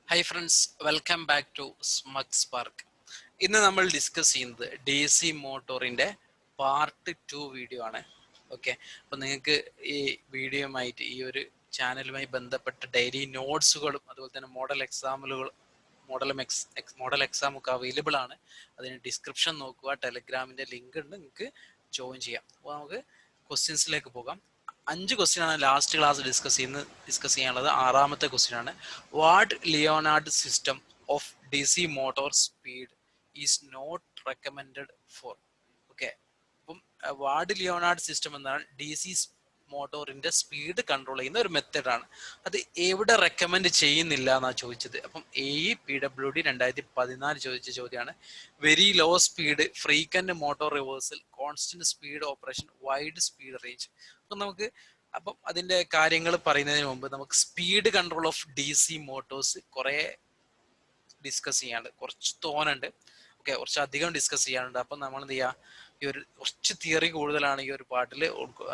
Hi friends, welcome back to Smug Spark. ഇന്ന് നമ്മൾ discuss ചെയ്യുന്നത് ഡി സി മോട്ടോറിൻ്റെ പാർട്ട് 2 വീഡിയോ ആണ്. ഓക്കെ, അപ്പോൾ നിങ്ങൾക്ക് ഈ വീഡിയോയുമായിട്ട് ഈ ഒരു ചാനലുമായി ബന്ധപ്പെട്ട ഡെയിലി നോട്ട്സുകളും അതുപോലെ തന്നെ മോഡൽ എക്സാം ഒക്കെ അവൈലബിൾ ആണ്. അതിന് ഡിസ്ക്രിപ്ഷൻ നോക്കുക, ടെലഗ്രാമിൻ്റെ ലിങ്ക് ഉണ്ട്, നിങ്ങൾക്ക് ജോയിൻ ചെയ്യാം. അപ്പോൾ നമുക്ക് ക്വസ്റ്റ്യൻസിലേക്ക് പോകാം. 5 ക്വസ്റ്റ്യൻ ആണ് ലാസ്റ്റ് ക്ലാസ് ഡിസ്കസ് ചെയ്യാനുള്ളത്. 6ാമത്തെ ക്വസ്റ്റ്യൻ ആണ്, what Leonard system of D C motor speed is not recommended for. Okay, അപ്പം വാർഡ് ലിയോനാർഡ് സിസ്റ്റം എന്നാൽ ഡി സി മോട്ടോറിന്റെ സ്പീഡ് കൺട്രോൾ ചെയ്യുന്ന ഒരു മെത്തേഡാണ്. അത് എവിടെ റെക്കമെൻഡ് ചെയ്യുന്നില്ല എന്നാണ് ചോദിച്ചത്. അപ്പം AEPWD 2014 ചോദിച്ച ചോദ്യമാണ്. Very low speed, frequent motor reversal, constant speed operation, wide speed range. അപ്പം അതിന്റെ കാര്യങ്ങൾ പറയുന്നതിന് മുമ്പ് നമുക്ക് speed control of D C motors കുറെ ഡിസ്കസ് ചെയ്യാനുണ്ട്, കുറച്ച് തോന്നുന്നുണ്ട്. ഓക്കെ, കുറച്ച് അധികം ഡിസ്കസ് ചെയ്യാനുണ്ട്. അപ്പം നമ്മൾ എന്ത് ചെയ്യുക, ഈ ഒരു കുറച്ച് തിയറി കൂടുതലാണ് ഈ ഒരു പാട്ടിൽ.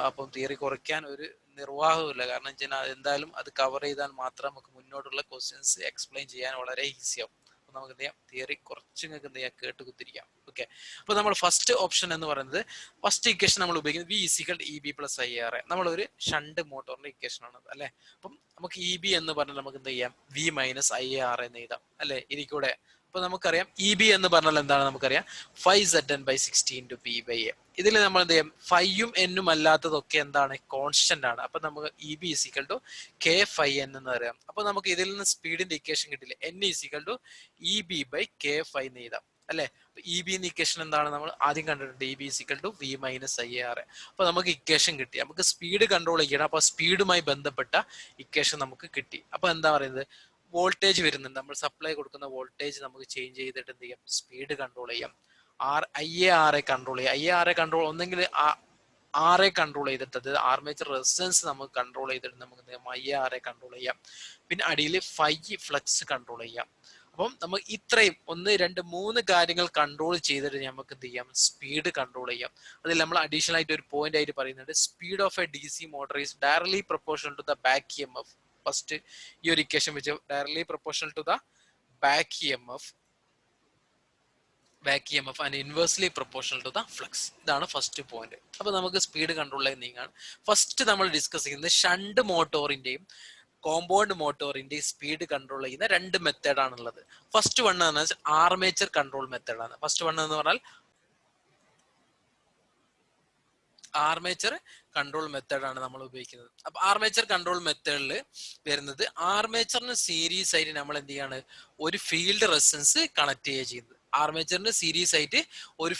അപ്പം തിയറി കുറയ്ക്കാൻ ഒരു നിർവാഹമില്ല. കാരണം വെച്ചാൽ എന്തായാലും അത് കവർ ചെയ്താൽ മാത്രം നമുക്ക് മുന്നോട്ടുള്ള ക്വസ്റ്റ്യൻസ് എക്സ്പ്ലെയിൻ ചെയ്യാൻ വളരെ ഈസിയാവും. അപ്പം നമുക്ക് എന്ത് ചെയ്യാം, തിയറി കുറച്ച് നിങ്ങൾക്ക് എന്ത് ചെയ്യാം, കേട്ട് കുത്തിരിക്കാം. ഓക്കെ, അപ്പോൾ നമ്മൾ ഫസ്റ്റ് ഓപ്ഷൻ എന്ന് പറയുന്നത്, ഫസ്റ്റ് ഇക്വേഷൻ നമ്മൾ ഉപയോഗിക്കുന്നത് V=EB+IAR. നമ്മളൊരു ഷണ്ട് മോട്ടോറിന്റെ ഇക്വേഷൻ ആണ് അല്ലെ. അപ്പം നമുക്ക് EB എന്ന് പറഞ്ഞാൽ നമുക്ക് എന്ത് ചെയ്യാം, V-IAR എന്ന് എഴുതാം അല്ലെ ഇതിക്കൂടെ. അപ്പൊ നമുക്കറിയാം EB എന്ന് പറഞ്ഞാൽ എന്താണ്, നമുക്കറിയാം 5Zn/60 × P/A. ഇതിൽ നമ്മൾ എന്ത് ചെയ്യും, ഫൈയും എന്നും അല്ലാത്തതൊക്കെ എന്താണ്, കോൺസ്റ്റന്റ് ആണ്. അപ്പൊ നമുക്ക് EB = K∅N എന്ന് പറയാം. അപ്പൊ നമുക്ക് ഇതിൽ നിന്ന് സ്പീഡിന്റെ ഇക്വേഷൻ കിട്ടില്ല, N EB/K∅ എന്ന് എഴുതാം അല്ലെ. EB എന്ന ഇക്വേഷൻ എന്താണ്, നമ്മൾ ആദ്യം കണ്ടിട്ടുണ്ട്, EB = V-IAR. അപ്പൊ നമുക്ക് ഇക്വേഷൻ കിട്ടി, നമുക്ക് സ്പീഡ് കൺട്രോൾ ചെയ്യണം. അപ്പൊ സ്പീഡുമായി ബന്ധപ്പെട്ട ഇക്വേഷൻ നമുക്ക് കിട്ടി. അപ്പൊ എന്താ പറയുന്നത്, വോൾട്ടേജ് വരുന്നുണ്ട്, നമ്മൾ സപ്ലൈ കൊടുക്കുന്ന വോൾട്ടേജ് നമുക്ക് ചേഞ്ച് ചെയ്തിട്ട് എന്ത് ചെയ്യാം, സ്പീഡ് കൺട്രോൾ ചെയ്യാം. IAR കൺട്രോൾ ചെയ്യാം. IAR കൺട്രോൾ ഒന്നെങ്കിൽ RA കൺട്രോൾ ചെയ്തിട്ട്, അത് ആർമേച്ചർ റെസിസ്റ്റൻസ് നമുക്ക് കൺട്രോൾ ചെയ്തിട്ട് നമുക്ക് എന്ത് ചെയ്യാം, IAR കൺട്രോൾ ചെയ്യാം. പിന്നെ അടിയിൽ ഫ്ലക്സ് കൺട്രോൾ ചെയ്യാം. അപ്പം നമുക്ക് ഇത്രയും 1, 2, 3 കാര്യങ്ങൾ കൺട്രോൾ ചെയ്തിട്ട് നമുക്ക് എന്ത് ചെയ്യാം, സ്പീഡ് കൺട്രോൾ ചെയ്യാം. അതിൽ നമ്മൾ അഡീഷണൽ ആയിട്ട് ഒരു പോയിന്റ് ആയിട്ട് പറയുന്നുണ്ട്, speed of a D C motor is directly proportional to the back EMF. First ഈ ഒരു ഇക്വേഷൻ വെച്ച് directly proportional to the back EMF and inversely proportional to the flux. ഇതാണ് ഫസ്റ്റ് പോയിന്റ്. അപ്പൊ നമുക്ക് സ്പീഡ് കൺട്രോളിലേക്ക് നീങ്ങാണ്. ഫസ്റ്റ് നമ്മൾ discuss ചെയ്യുന്നത് ഷണ്ട് മോട്ടോറിന്റെയും കോമ്പൗണ്ട് മോട്ടോറിന്റെയും സ്പീഡ് കൺട്രോൾ ചെയ്യുന്ന 2 മെത്തേഡാണുള്ളത്. ഫസ്റ്റ് വൺ എന്ന് വെച്ചാൽ ആർമേച്ചർ കൺട്രോൾ മെത്തേഡാണ്. ഫസ്റ്റ് വൺ എന്ന് പറഞ്ഞാൽ ആർമേച്ചർ കൺട്രോൾ മെത്തേഡാണ് നമ്മൾ ഉപയോഗിക്കുന്നത്. അപ്പൊ ആർമേച്ചർ കൺട്രോൾ മെത്തേഡിൽ വരുന്നത്, ആർമേച്ചറിന് സീരീസ് ആയിട്ട് നമ്മൾ എന്ത് ചെയ്യാണ്, ഒരു ഫീൽഡ് റെസിസ്റ്റൻസ് കണക്ട് ചെയ്യുന്നത്. ആർമേച്ചറിന് സീരീസ് ആയിട്ട് ഒരു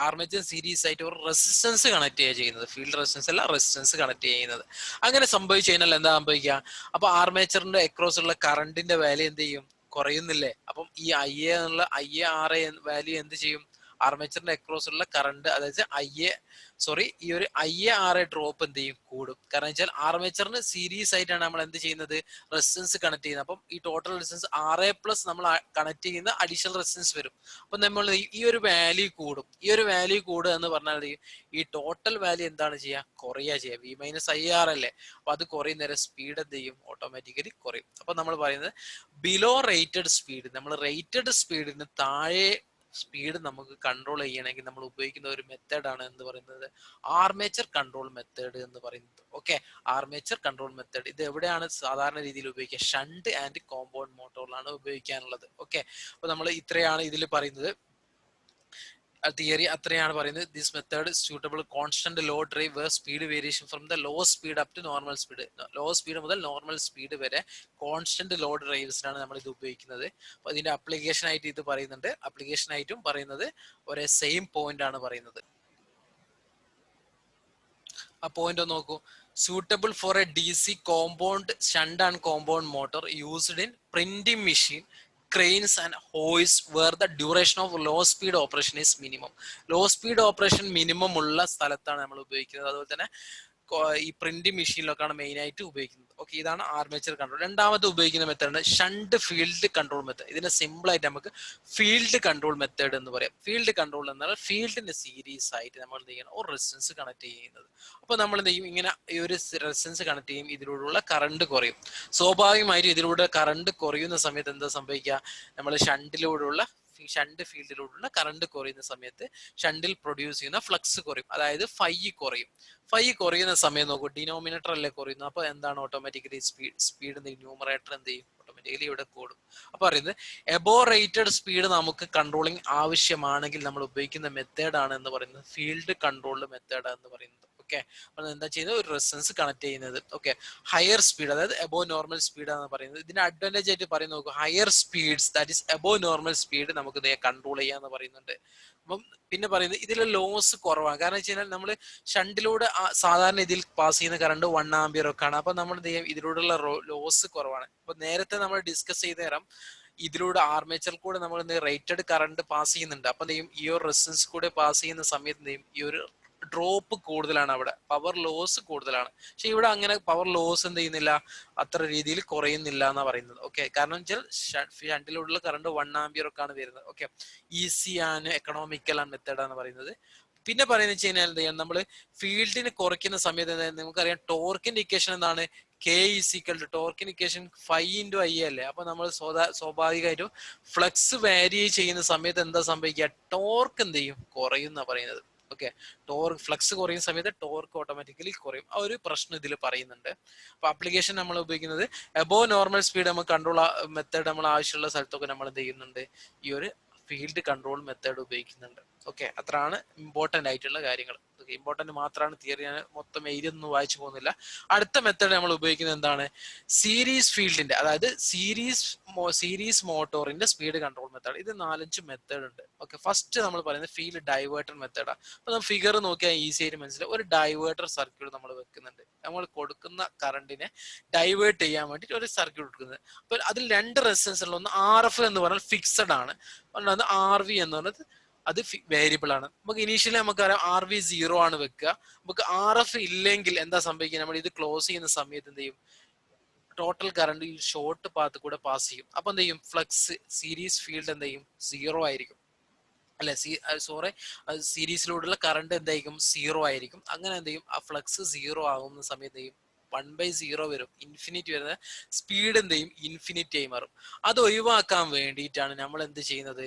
ആർമേച്ചർ സീരീസ് ആയിട്ട് ഒരു റെസിസ്റ്റൻസ് കണക്ട് ചെയ്യുന്നത്. ഫീൽഡ് റെസിസ്റ്റൻസ് അല്ല, റെസിസ്റ്റൻസ് കണക്ട് ചെയ്യുന്നത്. അങ്ങനെ സംഭവിച്ചു കഴിഞ്ഞാൽ എന്താ സംഭവിക്കുക, അപ്പൊ ആർമേച്ചറിന്റെ അക്രോസ് ഉള്ള കറണ്ടിന്റെ വാല്യൂ എന്ത് ചെയ്യും, കുറയുന്നില്ലേ. അപ്പം ഈ IAR വാല്യൂ എന്ത് ചെയ്യും, ആർമേച്ചറിന്റെ അക്രോസ് ഉള്ള കറണ്ട്, അതായത് ഈ ഒരു IAR ഡ്രോപ്പ് എന്ത് ചെയ്യും, കൂടും. കാരണം വെച്ചാൽ ആർമേച്ചറിന് സീരീസ് ആയിട്ടാണ് നമ്മൾ എന്ത് ചെയ്യുന്നത്, റെസിസ്റ്റൻസ് കണക്ട് ചെയ്യുന്നത്. അപ്പം ഈ ടോട്ടൽ റെസിസ്റ്റൻസ് RA+ നമ്മൾ കണക്ട് ചെയ്യുന്ന അഡീഷണൽ റെസിസ്റ്റൻസ് വരും. അപ്പൊ നമ്മൾ ഈ ഒരു വാല്യൂ കൂടും. ഈ ഒരു വാല്യൂ കൂടുക എന്ന് പറഞ്ഞാൽ ഈ ടോട്ടൽ വാല്യൂ എന്താണ് ചെയ്യുക, കുറയുക ചെയ്യുക. V-IAR അല്ലേ. അപ്പൊ അത് കുറയുന്ന നേരം സ്പീഡ് എന്ത് ചെയ്യും, ഓട്ടോമാറ്റിക്കലി കുറയും. അപ്പൊ നമ്മൾ പറയുന്നത് ബിലോ റേറ്റഡ് സ്പീഡ്, നമ്മൾ റേറ്റഡ് സ്പീഡിന് താഴെ സ്പീഡ് നമുക്ക് കൺട്രോൾ ചെയ്യണമെങ്കിൽ നമ്മൾ ഉപയോഗിക്കുന്ന ഒരു മെത്തേഡാണ് എന്ന് പറയുന്നത് ആർമേച്ചർ കൺട്രോൾ മെത്തേഡ് എന്ന് പറയുന്നത്. ഓക്കെ, ആർമേച്ചർ കൺട്രോൾ മെത്തേഡ് ഇത് എവിടെയാണ് സാധാരണ രീതിയിൽ ഉപയോഗിക്കുക, ഷണ്ട് ആൻഡ് കോമ്പൗണ്ട് മോട്ടോറിലാണ് ഉപയോഗിക്കാനുള്ളത്. ഓക്കെ, അപ്പൊ നമ്മൾ ഇത്രയാണ് ഇതിൽ പറയുന്നത്, തിയറി അത്രയാണ് പറയുന്നത്. This method suitable constant low drive where speed variation from the low speed up to normal speed. Low speed മുതൽ നോർമൽ സ്പീഡ് വരെ കോൺസ്റ്റന്റ് ലോ ഡ്രൈവ്സിനാണ് നമ്മൾ ഇത് ഉപയോഗിക്കുന്നത്. അപ്പൊ ഇതിന്റെ അപ്ലിക്കേഷൻ ആയിട്ട് ഇത് പറയുന്നുണ്ട്, അപ്ലിക്കേഷൻ ആയിട്ടും പറയുന്നത് ഒരേ സെയിം പോയിന്റ് ആണ് പറയുന്നത്. ആ പോയിന്റ് ഒന്ന് നോക്കൂ. suitable for a DC compound shunt and compound motor used in printing machine, cranes and hoists where the duration of low speed operation is minimum. Low speed operation minimum ഉള്ള സ്ഥലത്താണ് നമ്മൾ ഉപയോഗിക്കുന്നത്. അതുപോലെ തന്നെ ഈ പ്രിന്റിംഗ് മെഷീനിലൊക്കെയാണ് മെയിൻ ആയിട്ട് ഉപയോഗിക്കുന്നത്. Okay, ഇതാണ് ആർമേച്ചർ കൺട്രോൾ. രണ്ടാമത് ഉപയോഗിക്കുന്ന method shunt field control method. ഇതിനെ സിമ്പിൾ ആയിട്ട് നമുക്ക് ഫീൽഡ് കൺട്രോൾ മെത്തേഡ് എന്ന് പറയാം. ഫീൽഡ് കൺട്രോൾ എന്നാൽ ഫീൽഡിന്റെ സീരീസ് ആയിട്ട് നമ്മൾ എന്ത് ചെയ്യണം, ഒരു റെസിസ്റ്റൻസ് കണക്ട് ചെയ്യുന്നത്. അപ്പൊ നമ്മൾ എന്ത് ചെയ്യും, ഇങ്ങനെ ഈ ഒരു റെസിസ്റ്റൻസ് കണക്ട് ചെയ്യും, ഇതിലൂടെയുള്ള കറണ്ട് കുറയും. സ്വാഭാവികമായിട്ടും ഇതിലൂടെ കറണ്ട് കുറയുന്ന സമയത്ത് എന്താ സംഭവിക്കുക, നമ്മൾ ഷണ്ട് ഫീൽഡിലൂടെയുള്ള കറണ്ട് കുറയുന്ന സമയത്ത് ഷണ്ടിൽ പ്രൊഡ്യൂസ് ചെയ്യുന്ന ഫ്ലക്സ് കുറയും, അതായത് ഫൈ കുറയും. ഫൈ കുറയുന്ന സമയം നോക്കൂ, ഡിനോമിനേറ്റർ അല്ലേ കുറയുന്നു, അപ്പൊ എന്താണ് ഓട്ടോമാറ്റിക്കലി സ്പീഡ് ന്യൂമറേറ്റർ എന്ത് ചെയ്യും, ഓട്ടോമാറ്റിക്കലി ഇവിടെ കൂടും. അപ്പൊ പറയുന്നത് എബോ റേറ്റഡ് സ്പീഡ് നമുക്ക് കൺട്രോളിങ് ആവശ്യമാണെങ്കിൽ നമ്മൾ ഉപയോഗിക്കുന്ന മെത്തേഡ് ആണ് എന്ന് പറയുന്നത് ഫീൽഡ് കൺട്രോൾ മെത്തേഡ് എന്ന് പറയുന്നത്. ഓക്കെ, അപ്പൊ എന്താ ചെയ്യുന്നത്, ഒരു റെസിസ്റ്റൻസ് കണക്ട് ചെയ്യുന്നത്. ഓക്കെ, ഹയർ സ്പീഡ്, അതായത് എബോ നോർമൽ സ്പീഡ് ആണ് പറയുന്നത്. ഇതിന്റെ അഡ്വാൻറ്റേജ് ആയിട്ട് പറയുന്നത് നോക്കുക, higher speeds that is above normal speed നമുക്ക് കൺട്രോൾ ചെയ്യാന്ന് പറയുന്നുണ്ട്. അപ്പം പിന്നെ പറയുന്നത് ഇതിൽ ലോസ് കുറവാണ്. കാരണം വെച്ച് കഴിഞ്ഞാൽ നമ്മൾ ഷണ്ടിലൂടെ സാധാരണ ഇതിൽ പാസ് ചെയ്യുന്ന കറണ്ട് 1 ആംപിയർ ഒക്കെ ആണ്. അപ്പൊ നമ്മൾ ഇതിലൂടെയുള്ള ലോസ് കുറവാണ്. അപ്പൊ നേരത്തെ നമ്മൾ ഡിസ്കസ് ചെയ്ത നേരം ഇതിലൂടെ ആർമേച്ചർ കൂടെ നമ്മൾ റേറ്റഡ് കറണ്ട് പാസ് ചെയ്യുന്നുണ്ട്. അപ്പൊ ഈ ഒരു റെസിസ്റ്റൻസ് കൂടെ പാസ് ചെയ്യുന്ന സമയത്ത് ഈ ഒരു ഡ്രോപ്പ് കൂടുതലാണ്, അവിടെ പവർ ലോസ് കൂടുതലാണ്. പക്ഷെ ഇവിടെ അങ്ങനെ പവർ ലോസ് എന്ത് ചെയ്യുന്നില്ല, അത്ര രീതിയിൽ കുറയുന്നില്ല എന്നാ പറയുന്നത്. ഓക്കെ, കാരണം വെച്ചാൽ ഷണ്ടിലുള്ള കറണ്ട് 1 ആംപിയർ ഒക്കെ ആണ് വരുന്നത്. Okay, easy and economical and method ആണ് പറയുന്നത്. പിന്നെ പറയുന്നത് വെച്ച് കഴിഞ്ഞാൽ എന്ത് ചെയ്യാം, നമ്മൾ ഫീൽഡിന് കുറയ്ക്കുന്ന സമയത്ത് നമുക്കറിയാം ടോർക്കിന്റെ ഇക്വേഷൻ എന്താണ്, കെ ഈസ് ഈക്വൽ ടു ടോർക്കിന്റെ ഇക്വേഷൻ 5 × I അല്ലേ. അപ്പൊ നമ്മൾ സ്വാഭാവികമായിട്ടും ഫ്ലക്സ് വാരി ചെയ്യുന്ന സമയത്ത് എന്താ സംഭവിക്കുക, ടോർക്ക് എന്ത് ചെയ്യും, കുറയും എന്നാ പറയുന്നത്. ഓക്കെ, ഫ്ലക്സ് കുറയുന്ന സമയത്ത് ടോർക്ക് ഓട്ടോമാറ്റിക്കലി കുറയും. ആ ഒരു പ്രശ്നം ഇതിൽ പറയുന്നുണ്ട്. അപ്പൊ ആപ്ലിക്കേഷൻ നമ്മൾ ഉപയോഗിക്കുന്നത് എബോ നോർമൽ സ്പീഡ് നമുക്ക് കൺട്രോൾ മെത്തേഡ് നമ്മൾ ആവശ്യമുള്ള സ്ഥലത്തൊക്കെ നമ്മൾ എന്ത് ചെയ്യുന്നുണ്ട്, ഈ ഒരു ഫീൽഡ് കൺട്രോൾ മെത്തേഡ് ഉപയോഗിക്കുന്നുണ്ട്. ഓക്കെ, അത്രയാണ് ഇമ്പോർട്ടന്റ് ആയിട്ടുള്ള കാര്യങ്ങൾ. ഇമ്പോർട്ടന്റ് മാത്രമാണ്, തിയറി ഞാൻ മൊത്തം എഴുതിയൊന്നും വായിച്ചു പോകുന്നില്ല. അടുത്ത മെത്തേഡ് നമ്മൾ ഉപയോഗിക്കുന്നത് എന്താണ്, സീരീസ് ഫീൽഡിന്റെ, അതായത് സീരീസ് മോട്ടോറിന്റെ സ്പീഡ് കൺട്രോൾ മെത്തേഡ്. ഇത് 4-5 മെത്തേഡ് ഉണ്ട്. ഓക്കെ, ഫസ്റ്റ് നമ്മൾ പറയുന്നത് ഫീൽഡ് ഡൈവേർട്ടർ മെത്തേഡാണ്. അപ്പൊ നമ്മൾ ഫിഗർ നോക്കിയാൽ ഈസി ആയിട്ട് മനസ്സിലാവും. ഒരു ഡൈവേർട്ടർ സർക്യൂട്ട് നമ്മൾ വെക്കുന്നുണ്ട്. നമ്മൾ കൊടുക്കുന്ന കറണ്ടിനെ ഡൈവേർട്ട് ചെയ്യാൻ വേണ്ടിയിട്ട് ഒരു സർക്യൂട്ട് കൊടുക്കുന്നത്. അപ്പൊ അതിൽ 2 റെസിസ്റ്റൻസ് ഉള്ള, ഒന്ന് RF എന്ന് പറഞ്ഞാൽ ഫിക്സഡ് ആണ്, RV എന്ന് പറഞ്ഞത് അത് വേരിയബിൾ ആണ്. നമുക്ക് ഇനീഷ്യലി നമുക്കറിയാം RV 0 ആണ് വെക്കുക. നമുക്ക് RF ഇല്ലെങ്കിൽ എന്താ സംഭവിക്കുക, നമ്മൾ ഇത് ക്ലോസ് ചെയ്യുന്ന സമയത്ത് എന്ത് ചെയ്യും, ടോട്ടൽ കറണ്ട് ഈ ഷോർട്ട് പാത്ത് കൂടെ പാസ് ചെയ്യും. അപ്പൊ എന്ത് ചെയ്യും, ഫ്ലക്സ് സീരീസ് ഫീൽഡ് എന്ത് ചെയ്യും, 0 ആയിരിക്കും അല്ലെ. സീരീസിലൂടെയുള്ള കറണ്ട് എന്തായിരിക്കും, 0 ആയിരിക്കും. അങ്ങനെ എന്ത് ചെയ്യും, ആ ഫ്ലക്സ് 0 ആകുന്ന സമയത്ത് എന്ത് ചെയ്യും, 1/0 വരും, ഇൻഫിനിറ്റി വരുന്ന സ്പീഡ് എന്ത് ചെയ്യും, ഇൻഫിനിറ്റി ആയി മാറും. അത് ഒഴിവാക്കാൻ വേണ്ടിയിട്ടാണ് നമ്മൾ എന്ത് ചെയ്യുന്നത്,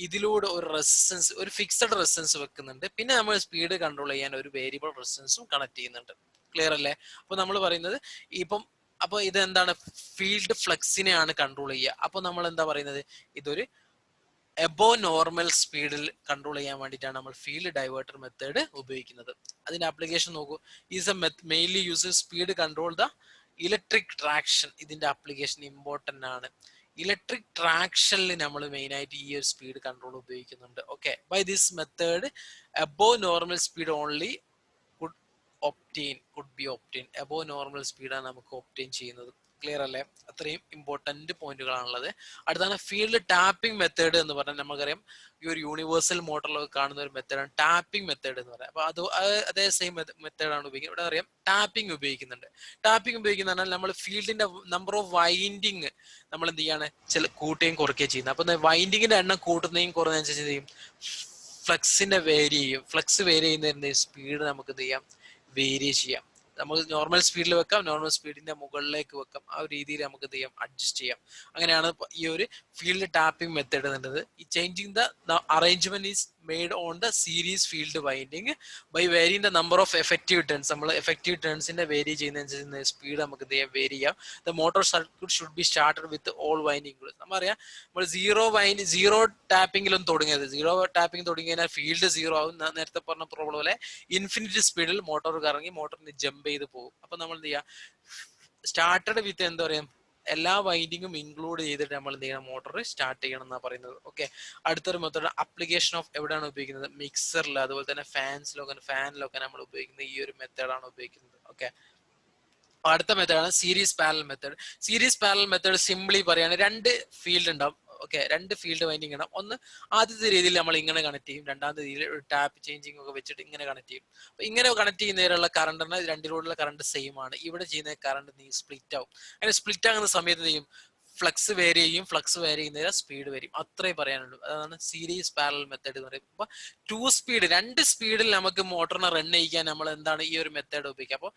ഇതിലൂടെ ഒരു റെസിസ്റ്റൻസ്, ഒരു ഫിക്സഡ് റെസിസ്റ്റൻസ് വെക്കുന്നുണ്ട്. പിന്നെ നമ്മൾ സ്പീഡ് കൺട്രോൾ ചെയ്യാൻ ഒരു വേരിയബിൾ റെസിസ്റ്റൻസും കണക്ട് ചെയ്യുന്നുണ്ട്. ക്ലിയർ അല്ലേ? അപ്പൊ നമ്മൾ പറയുന്നത് അപ്പൊ ഇത് എന്താണ്, ഫീൽഡ് ഫ്ലക്സിനെയാണ് കൺട്രോൾ ചെയ്യുക. അപ്പൊ നമ്മൾ എന്താ പറയുന്നത്, ഇതൊരു എബോ നോർമൽ സ്പീഡിൽ കൺട്രോൾ ചെയ്യാൻ വേണ്ടിയിട്ടാണ് നമ്മൾ ഫീൽഡ് ഡൈവേർട്ടർ മെത്തേഡ് ഉപയോഗിക്കുന്നത്. അതിന്റെ ആപ്ലിക്കേഷൻ നോക്കൂ, is a mainly uses speed control the electric traction. ഇതിന്റെ ആപ്ലിക്കേഷൻ ഇമ്പോർട്ടന്റ് ആണ്. ഇലക്ട്രിക് ട്രാക്ഷനിൽ നമ്മൾ മെയിൻ ആയിട്ട് ഈ ഒരു സ്പീഡ് കൺട്രോൾ ഉപയോഗിക്കുന്നുണ്ട്. Okay, by this method above normal speed only could be obtain. Above normal സ്പീഡാണ് നമുക്ക് ഒപ്റ്റെയിൻ ചെയ്യുന്നത്. ക്ലിയർ അല്ലേ? അത്രയും ഇമ്പോർട്ടന്റ് പോയിന്റുകളാണുള്ളത്. അടുത്താണ് ഫീൽഡ് ടാപ്പിംഗ് മെത്തേഡ് എന്ന് പറഞ്ഞാൽ നമുക്കറിയാം ഈ ഒരു യൂണിവേഴ്സൽ മോട്ടറിലൊക്കെ കാണുന്ന ഒരു മെത്തേഡാണ് ടാപ്പിംഗ് മെത്തേഡ് എന്ന് പറയാം. അപ്പൊ അതേ സെയിം മെത്തേഡാണ് ഉപയോഗിക്കുന്നത്. ഇവിടെ അറിയാം ടാപ്പിംഗ് ഉപയോഗിക്കുന്നുണ്ട്. ടാപ്പിംഗ് ഉപയോഗിക്കുന്ന പറഞ്ഞാൽ നമ്മൾ ഫീൽഡിന്റെ നമ്പർ ഓഫ് വൈൻഡിങ് നമ്മൾ എന്ത് ചെയ്യാണ്, കൂട്ടുകയും കുറയ്ക്കുകയും ചെയ്യുന്നത്. അപ്പൊ വൈൻഡിങ്ങിന്റെ എണ്ണം കൂട്ടുന്നതും കുറഞ്ഞതനുസരിച്ച് എന്ത് ചെയ്യും, ഫ്ലക്സിന്റെ വേരി ചെയ്യും. ഫ്ലക്സ് വേരി ചെയ്യുന്നതിന്റെ സ്പീഡ് നമുക്ക് എന്ത് ചെയ്യാം, വേരി ചെയ്യാം. നമുക്ക് നോർമൽ സ്പീഡിൽ വെക്കാം, നോർമൽ സ്പീഡിന്റെ മുകളിലേക്ക് വെക്കാം. ആ ഒരു രീതിയിൽ നമുക്ക് എന്ത് ചെയ്യാം, അഡ്ജസ്റ്റ് ചെയ്യാം. അങ്ങനെയാണ് ഈ ഒരു ഫീൽഡ് ടാപ്പിംഗ് മെത്തേഡ് എന്നുള്ളത്. ഈ changing the arrangement is made on the series field winding by varying the number of effective turns. നമ്മൾ എഫക്റ്റീവ് ടേൺസിന്റെ വേരി ചെയ്യുന്നതനുസരിച്ച് സ്പീഡ് നമുക്ക് എന്ത് ചെയ്യാം, വേരി ചെയ്യാം. The motor circuit should be started with all winding. നമ്മറിയാം നമ്മൾ സീറോ ടാപ്പിംഗിലൊന്നും തുടങ്ങിയത്. സീറോ ടാപ്പിംഗ് തുടങ്ങി കഴിഞ്ഞാൽ ഫീൽഡ് 0 ആവും. നേരത്തെ പറഞ്ഞ പ്രോബ്ലം പോലെ ഇൻഫിനിറ്റി സ്പീഡിൽ മോട്ടോർ കറങ്ങി മോട്ടറിന് ജമ്പ് ചെയ്ത് പോകും. അപ്പൊ നമ്മൾ എന്ത് ചെയ്യാം, സ്റ്റാർട്ടഡ് വിത്ത് എന്താ പറയാ, എല്ലാ വൈൻഡിങ്ങും ഇൻക്ലൂഡ് ചെയ്തിട്ട് നമ്മൾ എന്ത് ചെയ്യണം, മോട്ടോർ സ്റ്റാർട്ട് ചെയ്യണം എന്നാണ് പറയുന്നത്. ഓക്കെ, അടുത്തൊരു മെത്തേഡ് ആപ്ലിക്കേഷൻ ഓഫ് എവിടെയാണ് ഉപയോഗിക്കുന്നത്, മിക്സറിൽ, അതുപോലെ തന്നെ ഫാനിലൊക്കെ നമ്മൾ ഉപയോഗിക്കുന്നത് ഈ ഒരു മെത്തേഡാണ് ഉപയോഗിക്കുന്നത്. ഓക്കെ, അടുത്ത മെത്തേഡാണ് series parallel method. Series parallel method simply പറയാണ്, 2 ഫീൽഡ് ഉണ്ടാവും. ഓക്കെ, 2 ഫീൽഡ് വൈൻഡിങ് ഉണ്ടാവും. ഒന്ന് ആദ്യത്തെ രീതിയിൽ നമ്മൾ ഇങ്ങനെ കണക്ട് ചെയ്യും, രണ്ടാമത്തെ രീതിയിൽ ഒരു ടാപ്പ് ചേഞ്ചിങ് ഒക്കെ വെച്ചിട്ട് ഇങ്ങനെ കണക്ട് ചെയ്യും. അപ്പൊ ഇങ്ങനെ കണക്ട് ചെയ്യുന്നതിനുള്ള കറണ്ടിന് രണ്ടിലൂടെയുള്ള കറണ്ട് സെയിം ആണ്. ഇവിടെ ചെയ്യുന്ന കറണ്ട് നീ സ്പ്ലിറ്റ് ആവും. അങ്ങനെ സ്പ്ലിറ്റ് ആകുന്ന സമയത്ത് ചെയ്യും ഫ്ലക്സ് വേരി ചെയ്യും, ഫ്ലക്സ് വേരി ചെയ്യുന്നതിന് സ്പീഡ് വരും. അത്രേ പറയാനുള്ളൂ. അതാണ് സീരീസ് പാരലൽ മെത്തേഡ് എന്ന് പറയുന്നത്. അപ്പൊ 2 സ്പീഡ്, 2 സ്പീഡിൽ നമുക്ക് മോട്ടറിനെ റൺ ചെയ്യിക്കാൻ നമ്മൾ എന്താണ് ഈ ഒരു മെത്തേഡ് ഉപയോഗിക്കുക.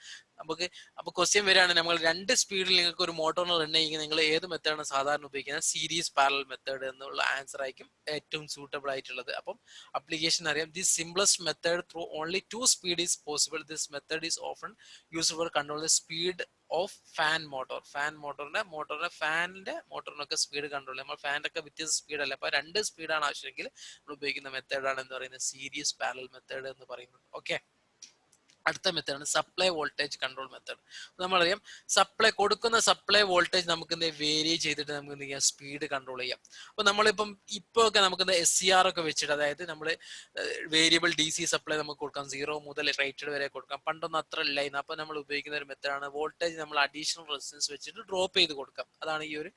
അപ്പൊ ക്വസ്റ്റ്യൻ വരികയാണ്, നമ്മൾ 2 സ്പീഡിൽ നിങ്ങൾക്ക് ഒരു മോട്ടറിനെ റൺ ചെയ്യിക്കാൻ നിങ്ങൾ ഏത് മെത്തേഡാണ് സാധാരണ ഉപയോഗിക്കുന്നത്? സീരീസ് പാരലൽ മെത്തേഡ് എന്നുള്ള ആൻസർ ആയിരിക്കും ഏറ്റവും സൂട്ടബിൾ ആയിട്ടുള്ളത്. അപ്പം അപ്ലിക്കേഷൻ അറിയാം. The simplest method through only 2 speed is possible. This method is often used for control the speed of fan motor. ഫാനിന്റെ മോട്ടറിനൊക്കെ സ്പീഡ് കൺട്രോൾ. നമ്മൾ ഫാനിന്റെ ഒക്കെ വ്യത്യസ്ത സ്പീഡ് അല്ല. അപ്പൊ 2 സ്പീഡാണ് ആവശ്യമെങ്കിൽ നമ്മൾ ഉപയോഗിക്കുന്ന മെത്തേഡാണ് എന്ന് പറയുന്നത് സീരീസ് പാരലൽ മെത്തേഡ് എന്ന് പറയുന്നത്. ഓക്കെ, അടുത്ത മെത്തേഡാണ് സപ്ലൈ വോൾട്ടേജ് കൺട്രോൾ മെത്തേഡ്. നമ്മളറിയാം കൊടുക്കുന്ന സപ്ലൈ വോൾട്ടേജ് നമുക്ക് വേരി ചെയ്തിട്ട് നമുക്ക് എന്ത് ചെയ്യാം, സ്പീഡ് കൺട്രോൾ ചെയ്യാം. അപ്പൊ നമ്മളിപ്പം ഒക്കെ നമുക്ക് SCR ഒക്കെ വെച്ചിട്ട്, അതായത് നമ്മൾ വേരിയബിൾ DC സപ്ലൈ നമുക്ക് കൊടുക്കാം, 0 മുതൽ റേറ്റഡ് വരെ കൊടുക്കാം. പണ്ടൊന്നും അത്ര ഇല്ലായിരുന്നു. അപ്പൊ നമ്മൾ ഉപയോഗിക്കുന്ന ഒരു മെത്തേഡാണ് വോൾട്ടേജ് നമ്മൾ അഡീഷണൽ റെസിസ്റ്റൻസ് വെച്ചിട്ട് ഡ്രോപ്പ് ചെയ്ത് കൊടുക്കാം. അതാണ് ഈ ഒരു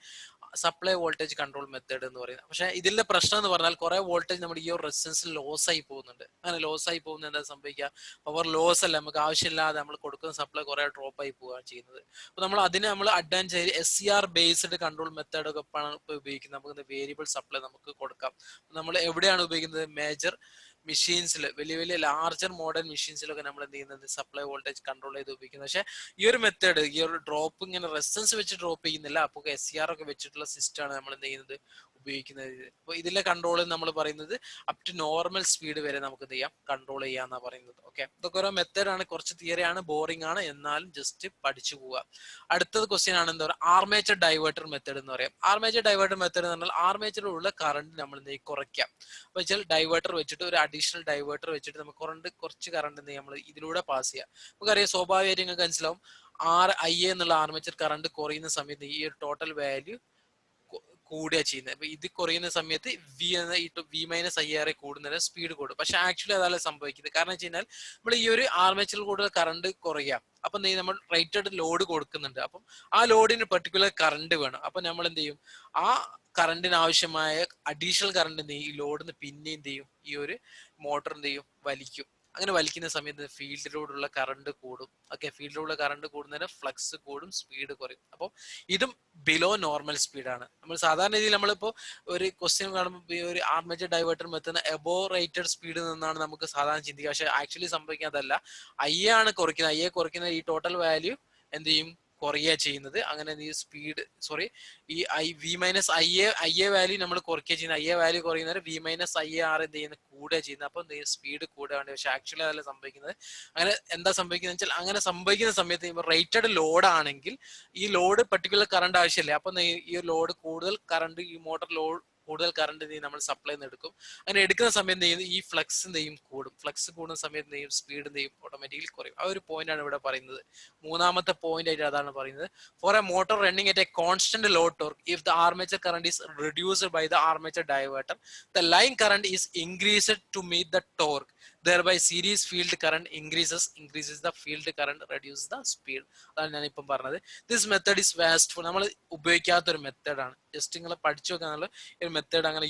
സപ്ലൈ വോൾട്ടേജ് കൺട്രോൾ മെത്തേഡ് എന്ന് പറയുന്നത്. പക്ഷെ ഇതിന്റെ പ്രശ്നം എന്ന് പറഞ്ഞാൽ കുറെ വോൾട്ടേജ് നമ്മുടെ ഈ ഒരു റെസിസ്റ്റൻസിൽ ലോസ് ആയി പോകുന്നുണ്ട്. അങ്ങനെ ലോസ് ആയി പോകുന്നത് എന്താ സംഭവിക്കുക? പവർ ലോസ് അല്ല, നമുക്ക് ആവശ്യമില്ലാതെ നമ്മൾ കൊടുക്കുന്ന സപ്ലൈ കുറെ ഡ്രോപ്പ് ആയി പോവുകയാണ് ചെയ്യുന്നത്. അപ്പൊ നമ്മൾ advance SCR based control method ഒക്കെ ഉപയോഗിക്കുന്നത്. നമുക്ക് വേരിയബിൾ സപ്ലൈ നമുക്ക് കൊടുക്കാം. നമ്മൾ എവിടെയാണ് ഉപയോഗിക്കുന്നത്? മേജർ മെഷീൻസിൽ, വലിയ ലാർജർ മോഡേൺ മെഷീൻസിലൊക്കെ നമ്മൾ എന്ത് ചെയ്യുന്നത് സപ്ലൈ വോൾട്ടേജ് കൺട്രോൾ ചെയ്ത് ഉപയോഗിക്കുന്നത്. പക്ഷേ ഈ ഒരു മെത്തേഡ്, ഈ ഒരു ഡ്രോപ്പ് ഇങ്ങനെ റെസിസ്റ്റൻസ് വെച്ച് ഡ്രോപ്പ് ചെയ്യുന്നില്ല. അപ്പോൾ SCR ഒക്കെ വെച്ചിട്ടുള്ള സിസ്റ്റം ആണ് നമ്മൾ എന്ത് ചെയ്യുന്നത് ഉപയോഗിക്കുന്നത്. അപ്പോൾ ഇതിലെ കൺട്രോൾ നമ്മൾ പറയുന്നത് അപ് ടു നോർമൽ സ്പീഡ് വരെ നമുക്ക് എന്ത് ചെയ്യാം, കൺട്രോൾ ചെയ്യാന്നാ പറയുന്നത്. ഓക്കെ, ഇതൊക്കെ ഓരോ മെത്തേഡാണ്, കുറച്ച് തിയറി ആണ്, ബോറിംഗ് ആണ്, എന്നാലും ജസ്റ്റ് പഠിച്ചു പോവുക. അടുത്തത് ക്വസ്റ്റ്യൻ ആണ് എന്താ പറയുക, ആർമേച്ചർ ഡൈവേർട്ടർ മെത്തേഡ് എന്ന് പറയാം. ആർമേച്ചർ ഡൈവേർട്ടർ മെത്തേഡ് എന്ന് പറഞ്ഞാൽ ആർമേച്ചറിലുള്ള കറണ്ട് നമ്മൾ എന്ത് ചെയ്യും, കുറയ്ക്കാം. അപ്പൊ വെച്ചാൽ ഡൈവേർട്ടർ വെച്ചിട്ട്, ഒരു അഡീഷണൽ ഡൈവേർട്ടർ വെച്ചിട്ട് നമുക്ക് കുറച്ച് കറണ്ട് എന്ത് ചെയ്യാം, നമ്മൾ ഇതിലൂടെ പാസ് ചെയ്യാം. നമുക്കറിയാം, സ്വാഭാവികമായിട്ട് നിങ്ങൾക്ക് മനസ്സിലാവും, IA എന്നുള്ള ആർമേച്ചർ കറണ്ട് കുറയുന്ന സമയത്ത് ഈ ഒരു ടോട്ടൽ വാല്യൂ കൂടുക ചെയ്യുന്നത്. അപ്പൊ ഇത് കുറയുന്ന സമയത്ത് V-IR കൂടുന്നതിന് സ്പീഡ് കൂടും. പക്ഷെ ആക്ച്വലി അതല്ല സംഭവിക്കുന്നത്. കാരണം വെച്ച് കഴിഞ്ഞാൽ നമ്മൾ ഈ ഒരു ആർമേച്ചറിൽ കൂടുതൽ കറണ്ട് കുറയാം. അപ്പൊ എന്ത് ചെയ്യും, നമ്മൾ റേറ്റഡ് ലോഡ് കൊടുക്കുന്നുണ്ട്. അപ്പം ആ ലോഡിന് പെർട്ടിക്കുലർ കറണ്ട് വേണം. അപ്പൊ നമ്മൾ എന്ത് ചെയ്യും, ആ കറണ്ടിന് ആവശ്യമായ അഡീഷണൽ കറണ്ട് എന്ത് ചെയ്യും, ഈ ലോഡിന് പിന്നെ എന്ത് ചെയ്യും, ഈ ഒരു മോട്ടർ എന്ത് ചെയ്യും, വലിക്കും. അങ്ങനെ വലിക്കുന്ന സമയത്ത് ഫീൽഡിലൂടെയുള്ള കറണ്ട് കൂടും. ഓക്കെ, ഫീൽഡിലൂടെ കറണ്ട് കൂടുന്നതിന് ഫ്ലക്സ് കൂടും, സ്പീഡ് കുറയും. അപ്പോൾ ഇതും ബിലോ നോർമൽ സ്പീഡാണ്. നമ്മൾ സാധാരണ രീതിയിൽ നമ്മളിപ്പോൾ ഒരു ക്വസ്റ്റ്യൻ കാണുമ്പോൾ ഈ ഒരു armature diverter method above rated സ്പീഡിൽ നിന്നാണ് നമുക്ക് സാധാരണ ചിന്തിക്കുക. പക്ഷെ ആക്ച്വലി സംഭവിക്കാതല്ല, IA ആണ് കുറയ്ക്കുന്നത്. IA കുറയ്ക്കുന്ന ഈ ടോട്ടൽ വാല്യൂ എന്ത് ചെയ്യും, കുറയുക ചെയ്യുന്നത്. അങ്ങനെ ഈ സ്പീഡ് ഈ V-IA വാല്യൂ നമ്മൾ കുറയ്ക്കുക ചെയ്യുന്നത്. IA വാല്യൂ കുറയുന്നത് V-IR എന്ത് ചെയ്യുന്നത്, കൂടുക ചെയ്യുന്നത്. അപ്പൊ സ്പീഡ് കൂടുകയാണ്. പക്ഷെ ആക്ച്വലി അതല്ല സംഭവിക്കുന്നത്. അങ്ങനെ എന്താ സംഭവിക്കുന്നത് വെച്ചാൽ, അങ്ങനെ സംഭവിക്കുന്ന സമയത്ത് റേറ്റഡ് ലോഡ് ആണെങ്കിൽ ഈ ലോഡ് പെർട്ടിക്കുലർ കറണ്ട് ആവശ്യമില്ല. അപ്പൊ ഈ ലോഡ് കൂടുതൽ കറണ്ട്, ഈ മോട്ടോർ ലോഡ് കൂടുതൽ കറണ്ട് നമ്മൾ സപ്ലൈ എടുക്കും. അങ്ങനെ എടുക്കുന്ന സമയത്ത് ഈ ഫ്ലക്സ് കൂടും. ഫ്ലക്സ് കൂടുന്ന സമയത്ത് സ്പീഡ് ഓട്ടോമാറ്റിക്കലി കുറയും. ആ ഒരു പോയിന്റ് ആണ് ഇവിടെ പറയുന്നത്. മൂന്നാമത്തെ പോയിന്റ് ആയിട്ട് അതാണ് പറയുന്നത്. For a motor running at a constant load torque, if the armature current is reduced by the armature diverter, the line current is increased to meet the torque. Thereby series field current increases the field current, reduces the speed. അതാണ് ഞാൻ ഇപ്പം പറഞ്ഞത്. This method is wasteful. നമ്മൾ ഉപയോഗിക്കാത്ത ഒരു മെത്തേഡാണ്. Just നിങ്ങൾ പഠിച്ചു വെക്കാനുള്ള ഒരു മെത്തേഡ്. അങ്ങനെ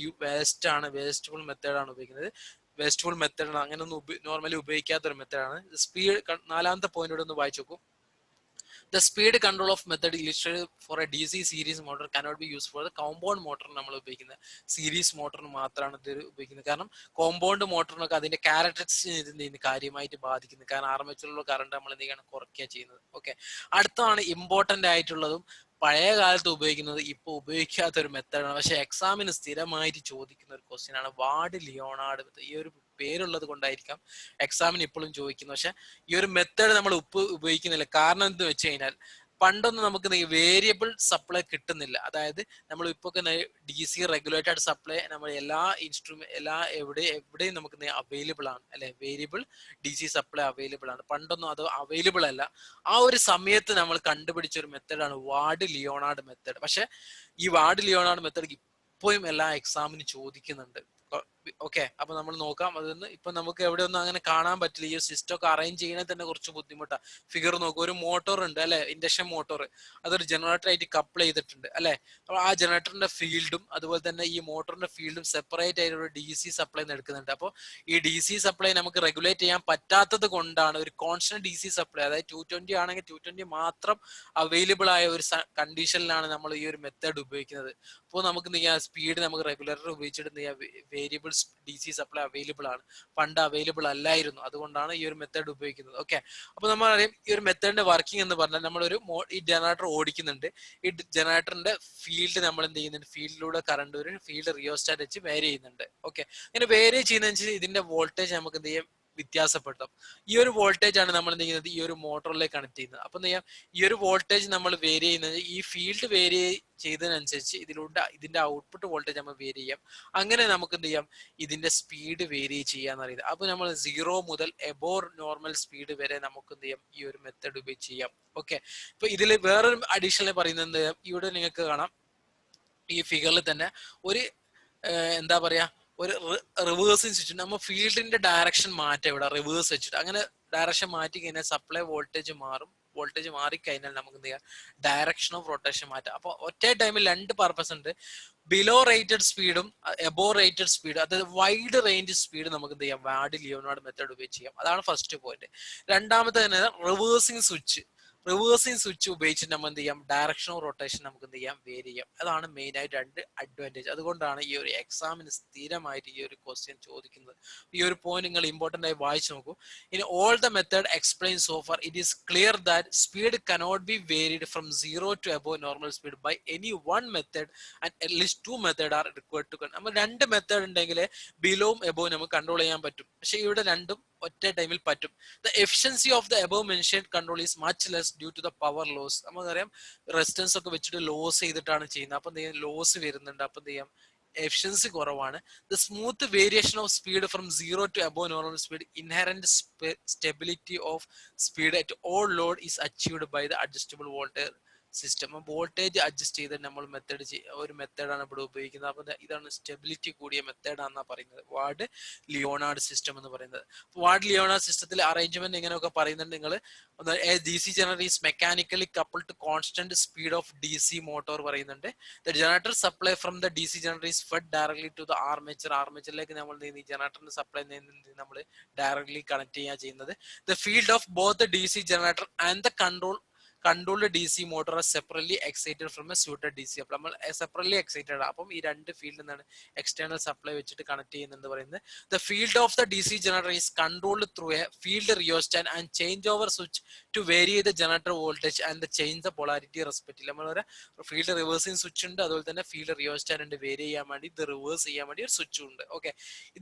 വേസ്റ്റ്ഫുൾ മെത്തേഡാണ് ഉപയോഗിക്കുന്നത്. വേസ്റ്റ്ഫുൾ മെത്തേഡാണ്, അങ്ങനെ ഒന്നും നോർമലി ഉപയോഗിക്കാത്ത ഒരു മെത്തേഡാണ്. സ്പീഡ്, നാലാമത്തെ പോയിന്റ് ഒന്ന് വായിച്ചു നോക്കൂ. The speed control of method illustrated for a DC series motor cannot be used for the compound motor. നമ്മൾ ഉപയോഗിക്കുന്ന സീരീസ് മോട്ടറിന് മാത്രമാണ് ഇത് ഉപയോഗിക്കുന്നത്. കാരണം കോമ്പൗണ്ട് മോട്ടറിനൊക്കെ അതിന്റെ ക്യാരക്ടറിസ്റ്റിക്സ് കാര്യമായിട്ട് ബാധിക്കുന്നത്. കാരണം ആർമേച്ചറിലുള്ള കറണ്ട് നമ്മൾ എന്ത് ചെയ്യണം, കുറയ്ക്കുക ചെയ്യുന്നത്. ഓക്കെ, അടുത്താണ് ഇമ്പോർട്ടന്റ് ആയിട്ടുള്ളതും പഴയ കാലത്ത് ഉപയോഗിക്കുന്നത്, ഇപ്പൊ ഉപയോഗിക്കാത്ത ഒരു മെത്തേഡാണ്. പക്ഷെ എക്സാമിന് സ്ഥിരമായിട്ട് ചോദിക്കുന്ന ഒരു ക്വസ്റ്റ്യൻ ആണ് വാർഡ് ലിയോണാർഡ് മെത്തേഡ്. ഈ ഒരു പേരുള്ളത് കൊണ്ടായിരിക്കാം എക്സാമിന് ഇപ്പോഴും ചോദിക്കുന്നത്. പക്ഷെ ഈ ഒരു മെത്തേഡ് നമ്മൾ ഉപയോഗിക്കുന്നില്ല. കാരണം എന്ത് വെച്ച് കഴിഞ്ഞാൽ, പണ്ടൊന്നും നമുക്ക് വേരിയബിൾ സപ്ലൈ കിട്ടുന്നില്ല. അതായത് നമ്മൾ ഇപ്പൊ DC റെഗുലേറ്റഡ് സപ്ലൈ നമ്മൾ എവിടെയും നമുക്ക് അവൈലബിൾ ആണ്, അല്ലെ? വേരിയബിൾ DC സപ്ലൈ അവൈലബിൾ ആണ്. പണ്ടൊന്നും അത് അവൈലബിൾ അല്ല. ആ ഒരു സമയത്ത് നമ്മൾ കണ്ടുപിടിച്ച ഒരു മെത്തേഡാണ് വാർഡ് ലിയോണാർഡ് മെത്തേഡ്. പക്ഷെ ഈ വാർഡ് ലിയോണാർഡ് മെത്തേഡ് ഇപ്പോഴും എല്ലാ എക്സാമിന് ചോദിക്കുന്നുണ്ട്. ഓക്കെ, അപ്പൊ നമ്മൾ നോക്കാം. അതൊന്ന് ഇപ്പൊ നമുക്ക് എവിടെ ഒന്നും അങ്ങനെ കാണാൻ പറ്റില്ല. ഈ സിസ്റ്റം ഒക്കെ അറേഞ്ച് ചെയ്യണേ തന്നെ കുറച്ച് ബുദ്ധിമുട്ടാണ്. ഫിഗർ നോക്കും, ഒരു മോട്ടോർ ഉണ്ട് അല്ലെ, ഇൻഡക്ഷൻ മോട്ടോർ, അതൊരു ജനറേറ്റർ ആയിട്ട് കപ്പിൾ ചെയ്തിട്ടുണ്ട് അല്ലെ. അപ്പോൾ ആ ജനറേറ്ററിന്റെ ഫീൽഡും അതുപോലെ തന്നെ ഈ മോട്ടോറിന്റെ ഫീൽഡും സെപ്പറേറ്റ് ആയിട്ട് ഒരു DC സപ്ലൈ എടുക്കുന്നുണ്ട്. അപ്പോൾ ഈ DC സപ്ലൈ നമുക്ക് റെഗുലേറ്റ് ചെയ്യാൻ പറ്റാത്തത് കൊണ്ടാണ് ഒരു കോൺസ്റ്റന്റ് DC സപ്ലൈ, അതായത് 220 ആണെങ്കിൽ 220 മാത്രം അവൈലബിൾ ആയ ഒരു കണ്ടീഷനിലാണ് നമ്മൾ ഈ ഒരു മെത്തേഡ് ഉപയോഗിക്കുന്നത്. അപ്പോൾ നമുക്ക് എന്ത് ചെയ്യാം, സ്പീഡ് നമുക്ക് റെഗുലേറ്റർ ഉപയോഗിച്ചിട്ട് എന്ത് ചെയ്യാം, വേരിയബിൾ DC സപ്ലൈ അവൈലബിൾ ആണ്. പണ്ട് അവൈലബിൾ അല്ലായിരുന്നു, അതുകൊണ്ടാണ് ഈ ഒരു മെത്തേഡ് ഉപയോഗിക്കുന്നത്. ഓക്കെ, അപ്പൊ നമ്മൾ അറിയാം ഈ ഒരു മെത്തേഡിന്റെ വർക്കിംഗ് എന്ന് പറഞ്ഞാൽ നമ്മളൊരു ഈ ജനറേറ്റർ ഓടിക്കുന്നുണ്ട്. ഈ ജനറേറ്ററിന്റെ ഫീൽഡ് നമ്മൾ എന്ത് ചെയ്യുന്നുണ്ട്, ഫീൽഡിലൂടെ കറണ്ട് ഒരു ഫീൽഡ് റിയോസ്റ്റാറ്റ് വെച്ച് വേരി ചെയ്യുന്നുണ്ട്. ഓക്കെ, ഇങ്ങനെ വേരി ചെയ്യുന്നതനുസരിച്ച് ഇതിന്റെ വോൾട്ടേജ് നമുക്ക് എന്ത് ചെയ്യാം, വ്യത്യാസപ്പെടുത്താം. ഈ ഒരു വോൾട്ടേജ് ആണ് നമ്മൾ എന്ത് ചെയ്യുന്നത്, ഈ ഒരു മോട്ടറിലേക്ക് കണക്ട് ചെയ്യുന്നത്. അപ്പൊ എന്ത് ചെയ്യാം, ഈ ഒരു വോൾട്ടേജ് നമ്മൾ വേരി ചെയ്യുന്നത് ഈ ഫീൽഡ് വേരി ചെയ്തതിനനുസരിച്ച് ഇതിന്റെ ഔട്ട്പുട്ട് വോൾട്ടേജ് നമ്മൾ വേരി ചെയ്യാം. അങ്ങനെ നമുക്ക് എന്ത് ചെയ്യാം, ഇതിന്റെ സ്പീഡ് വേരി ചെയ്യാന്ന് പറയുന്നത്. അപ്പൊ നമ്മൾ 0 മുതൽ എബോ നോർമൽ സ്പീഡ് വരെ നമുക്ക് എന്ത് ചെയ്യാം, ഈ ഒരു മെത്തേഡ് ഉപയോഗിച്ച് ചെയ്യാം. ഓക്കെ, ഇപ്പൊ ഇതിൽ വേറൊരു അഡീഷണൽ പറയുന്നത്, ഇവിടെ നിങ്ങൾക്ക് കാണാം ഈ ഫിഗറിൽ തന്നെ ഒരു എന്താ പറയാ, ഒരു റിവേഴ്സിങ് സ്വിച്ച്. നമ്മൾ ഫീൽഡിന്റെ ഡയറക്ഷൻ മാറ്റാം ഇവിടെ റിവേഴ്സ് വെച്ചിട്ട്. അങ്ങനെ ഡയറക്ഷൻ മാറ്റി കഴിഞ്ഞാൽ സപ്ലൈ വോൾട്ടേജ് മാറും. വോൾട്ടേജ് മാറിക്കഴിഞ്ഞാൽ നമുക്ക് എന്ത് ചെയ്യാം, ഡയറക്ഷൻ ഓഫ് റൊട്ടേഷൻ മാറ്റാം. അപ്പോൾ ഒറ്റ ടൈമിൽ രണ്ട് പർപ്പസ് ഉണ്ട്. ബിലോ റേറ്റഡ് സ്പീഡും എബോ റേറ്റഡ് സ്പീഡ്, അതായത് വൈഡ് റേഞ്ച് സ്പീഡ് നമുക്ക് എന്ത് ചെയ്യാം, വാർഡ് ലിയോണാർഡ് മെത്തേഡ് ഉപയോഗിച്ച് ചെയ്യാം. അതാണ് ഫസ്റ്റ് പോയിന്റ്. രണ്ടാമത്തെ തന്നെ റിവേഴ്സിങ് സ്വിച്ച്. റിവേഴ്സിങ് സ്വിച്ച് ഉപയോഗിച്ചിട്ട് നമ്മൾ എന്ത് ചെയ്യാം, ഡയറക്ഷൻ ഓഫ് റൊട്ടേഷൻ നമുക്ക് എന്ത് ചെയ്യാം, വേരി ചെയ്യാം. അതാണ് മെയിൻ ആയിട്ട് രണ്ട് അഡ്വാൻറ്റേജ്. അതുകൊണ്ടാണ് ഈ ഒരു എക്സാമിന് സ്ഥിരമായിട്ട് ഈ ഒരു ക്വസ്റ്റ്യൻ ചോദിക്കുന്നത്. ഈ ഒരു പോയിന്റ് നിങ്ങൾ ഇമ്പോർട്ടന്റ് ആയി വായിച്ചു നോക്കൂ. In all the method explain so far it is clear that speed cannot be varied from 0 to above normal speed by any one method and at least 2 method are required to. നമ്മൾ രണ്ട് method ഉണ്ടെങ്കിൽ ബിലോവും എബോവും നമുക്ക് control ചെയ്യാൻ പറ്റും. പക്ഷെ ഇവിടെ രണ്ടും ഒറ്റ ടൈമിൽ പറ്റും. The efficiency of the above mentioned control is much less due to the power loss. നമുക്കറിയാം റെസിസ്റ്റൻസ് ഒക്കെ വെച്ചിട്ട് ലോസ് ചെയ്തിട്ടാണ് ചെയ്യുന്നത്. അപ്പൊ എന്ത് ചെയ്യാം, ലോസ് വരുന്നുണ്ട്. അപ്പൊ എന്ത് ചെയ്യാം, എഫിഷ്യൻസി കുറവാണ്. The smooth variation of speed from 0 to above normal speed, inherent stability of speed at all load is achieved by the adjustable voltage system. Voltage adjust ചെയ്ത് നമ്മൾ ഒരു മെത്തേഡാണ് ഇവിടെ ഉപയോഗിക്കുന്നത്. അപ്പൊ ഇതാണ് സ്റ്റെബിലിറ്റി കൂടിയ മെത്തേഡാണെന്നാണ് പറയുന്നത്, വാർഡ് ലിയോണാർഡ് സിസ്റ്റം എന്ന് പറയുന്നത്. വാർഡ് ലിയോണാർഡ് സിസ്റ്റത്തിൽ അറേഞ്ച്മെന്റ് ഇങ്ങനെയൊക്കെ പറയുന്നുണ്ട്. നിങ്ങൾ DC generator is mechanically coupled to constant speed of DC motor പറയുന്നുണ്ട്. The generator supply from the DC generator is fed directly to the armature. ആർമേച്ചറിലേക്ക് നമ്മൾ ഈ ജനറേറ്ററിന്റെ സപ്ലൈ നമ്മൾ ഡയറക്ട്ലി കണക്ട് ചെയ്യുന്നത്. The field of both the DC generator and the controlled DC motor are separately excited from a suited DC. അപ്പോൾ നമ്മൾ separately excited. അപ്പം ഈ രണ്ട് ഫീൽഡിൽ നിന്നാണ് എക്സ്റ്റേണൽ സപ്ലൈ വെച്ചിട്ട് കണക്ട് ചെയ്യുന്നത് പറയുന്നത്. The field of the DC generator is controlled through a field rheostat and change over switch to vary the generator voltage and the change the polarity respectively. നമ്മൾ ഒരു ഫീൽഡ് റിവേഴ്സിങ് സ്വിച്ച് ഉണ്ട്, അതുപോലെ തന്നെ field rheostat ഉണ്ട്. Vary ചെയ്യാൻ വേണ്ടി, ഇത് reverse ചെയ്യാൻ വേണ്ടി ഒരു സ്വിച്ച് ഉണ്ട്. Okay,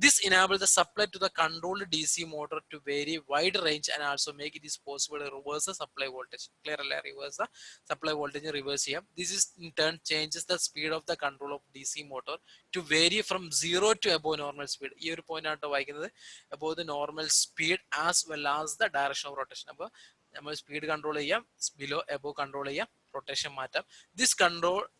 this enable the supply to the controlled DC motor to vary wide range and also make it is possible to reverse the supply voltage. Clear? Reverse the supply voltage, reverse ചെയ്യാം. This is in turn changes the speed of the control of DC motor to vary from 0 to above normal speed. ഈ ഒരു point ആണ് വായിക്കുന്നത്, above the normal speed as well as the direction of rotation. അപ്പോൾ നമ്മൾ speed control ചെയ്യാം, below above control ചെയ്യാം, rotation മാറ്റാം.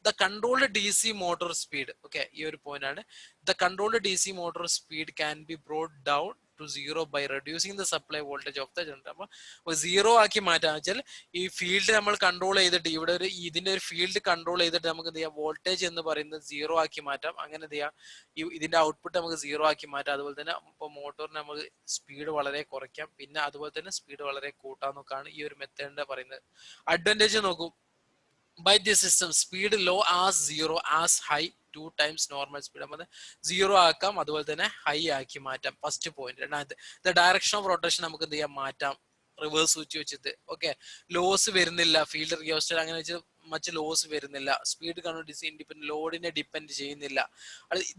The controlled DC motor speed. Okay, ഈ ഒരു പോയിന്റ് ആണ്. The controlled DC motor speed can be brought down to 0 by reducing the supply voltage of the generator. അപ്പോൾ 0 ആക്കി മാറ്റാന്ന് വെച്ചാൽ ഈ ഫീൽഡ് നമ്മൾ കൺട്രോൾ ചെയ്തിട്ട് ഇവിടെ ഇതിന്റെ ഒരു ഫീൽഡ് കൺട്രോൾ ചെയ്തിട്ട് നമുക്ക് എന്ത് ചെയ്യാം, വോൾട്ടേജ് എന്ന് പറയുന്നത് 0 ആക്കി മാറ്റാം. അങ്ങനെ എന്ത് ചെയ്യാം, ഇതിന്റെ ഔട്ട്പുട്ട് നമുക്ക് 0 ആക്കി മാറ്റാം. അതുപോലെ തന്നെ ഇപ്പോൾ മോട്ടോറിന് നമുക്ക് സ്പീഡ് വളരെ കുറയ്ക്കാം, പിന്നെ അതുപോലെ തന്നെ സ്പീഡ് വളരെ കൂട്ടാന്നൊക്കെയാണ് ഈ ഒരു മെത്തേഡിന്റെ പറയുന്നത്. അഡ്വാൻറ്റേജ് നോക്കൂ. By this system, speed low as 0 as high 2 times normal speed. നമ്മൾ 0 ആക്കാം, അതുപോലെ തന്നെ ഹൈ ആക്കി മാറ്റാം. First point. രണ്ടാമത്തെ, ദ ഡയറക്ഷൻ ഓഫ് റൊട്ടേഷൻ നമുക്ക് എന്ത് ചെയ്യാം, മാറ്റാം റിവേഴ്സ് സ്വിച്ച് വെച്ചിട്ട്. ഓക്കെ, ലോസ് വരുന്നില്ല, ഫീൽഡ് റിയോസ്റ്റാറ്റ് അങ്ങനെ വെച്ച് മച്ച് ലോസ് വരുന്നില്ല. സ്പീഡ് കൺട്രോൾ ഇൻഡിപെൻഡന്റ് ലോഡിനെ ഡിപ്പെൻഡ് ചെയ്യുന്നില്ല.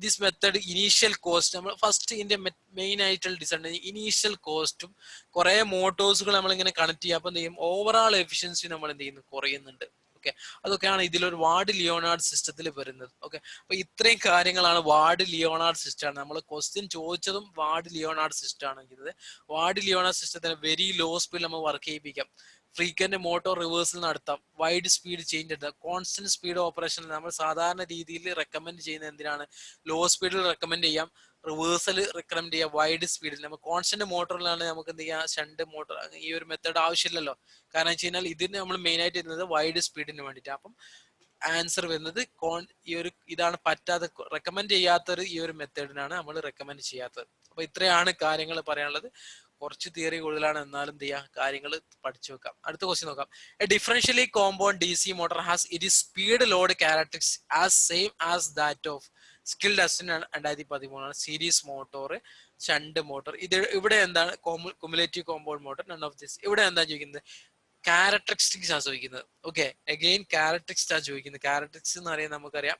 ദിസ് മെത്തേഡ് ഇനീഷ്യൽ കോസ്റ്റ്, നമ്മൾ ഫസ്റ്റ് ഇതിന്റെ മെയിൻ ആയിട്ടുള്ള ഡിസഡ്വാൻറ്റേജ് ഇനീഷ്യൽ കോസ്റ്റും കുറെ മോട്ടോഴ്സുകൾ നമ്മളിങ്ങനെ കണക്ട് ചെയ്യുക. അപ്പൊ എന്ത് ചെയ്യും, ഓവറോൾ എഫിഷ്യൻസി നമ്മൾ എന്ത് ചെയ്യുന്നു, കുറയുന്നുണ്ട്. ഓക്കെ, അതൊക്കെയാണ് ഇതിലൊരു വാർഡ് ലിയോണാർഡ് സിസ്റ്റത്തിൽ വരുന്നത്. ഓക്കെ, അപ്പൊ ഇത്രയും കാര്യങ്ങളാണ് വാർഡ് ലിയോണാർഡ് സിസ്റ്റം. നമ്മൾ ക്വസ്റ്റ്യൻ ചോദിച്ചതും വാർഡ് ലിയോണാർഡ് സിസ്റ്റം ആണ്. വാർഡ് ലിയോണാർഡ് സിസ്റ്റത്തിന് വെരി ലോ സ്പീഡിൽ നമ്മൾ വർക്ക് ചെയ്യിപ്പിക്കാം. ഫ്രീക്വന്റ് മോട്ടോർ റിവേഴ്സൽ നടത്താം, വൈഡ് സ്പീഡ് ചേഞ്ച് എടുത്താം, കോൺസ്റ്റന്റ് സ്പീഡ് ഓപ്പറേഷൻ നമ്മൾ സാധാരണ രീതിയിൽ റെക്കമെൻഡ് ചെയ്യുന്നത് എന്തിനാണ്, ലോ സ്പീഡിൽ റെക്കമെൻഡ് ചെയ്യാം, റിവേഴ്സൽ റെക്കമെൻഡ് ചെയ്യാം, വൈഡ് സ്പീഡിൽ. നമ്മൾ കോൺസ്റ്റന്റ് മോട്ടറിലാണ് നമുക്ക് എന്ത് ചെയ്യാം, ഷണ്ട് മോട്ടോർ ഈ ഒരു മെത്തേഡ് ആവശ്യമില്ലല്ലോ. കാരണം വെച്ച് കഴിഞ്ഞാൽ ഇതിന് നമ്മൾ മെയിൻ ആയിട്ട് ഇരുന്നത് വൈഡ് സ്പീഡിന് വേണ്ടിയിട്ട്. അപ്പം ആൻസർ വരുന്നത് ഈ ഒരു ഇതാണ് പറ്റാത്ത, റെക്കമെൻഡ് ചെയ്യാത്തൊരു ഈ ഒരു മെത്തേഡിനാണ് നമ്മൾ റെക്കമെൻഡ് ചെയ്യാത്തത്. അപ്പൊ ഇത്രയാണ് കാര്യങ്ങൾ പറയാനുള്ളത്. കുറച്ച് തിയറി കൂടുതലാണ്, എന്നാലും എന്ത് ചെയ്യാം, കാര്യങ്ങൾ പഠിച്ചു വെക്കാം. അടുത്ത ക്വസ്റ്റ്യൻ നോക്കാം. A differently compound D C motor has it speed load characteristics as same as that of skilled assistant 2013 series motor, shunt motor. ഇത് ഇവിടെ എന്താണ് cumulative compound motor, none of this. ഇവിടെ എന്താ ചോദിക്കുന്നത്, ക്യാരക്ടറിസ്റ്റിക്സ് ആണ് ചോദിക്കുന്നത്. ഓക്കെ, അഗെയിൻ ക്യാരക്ടറിസ്റ്റിക്സ് ആണ് ചോദിക്കുന്നത്. ക്യാരക്ടറിസ്റ്റിക്സ് എന്ന് പറയുന്നത് നമുക്കറിയാം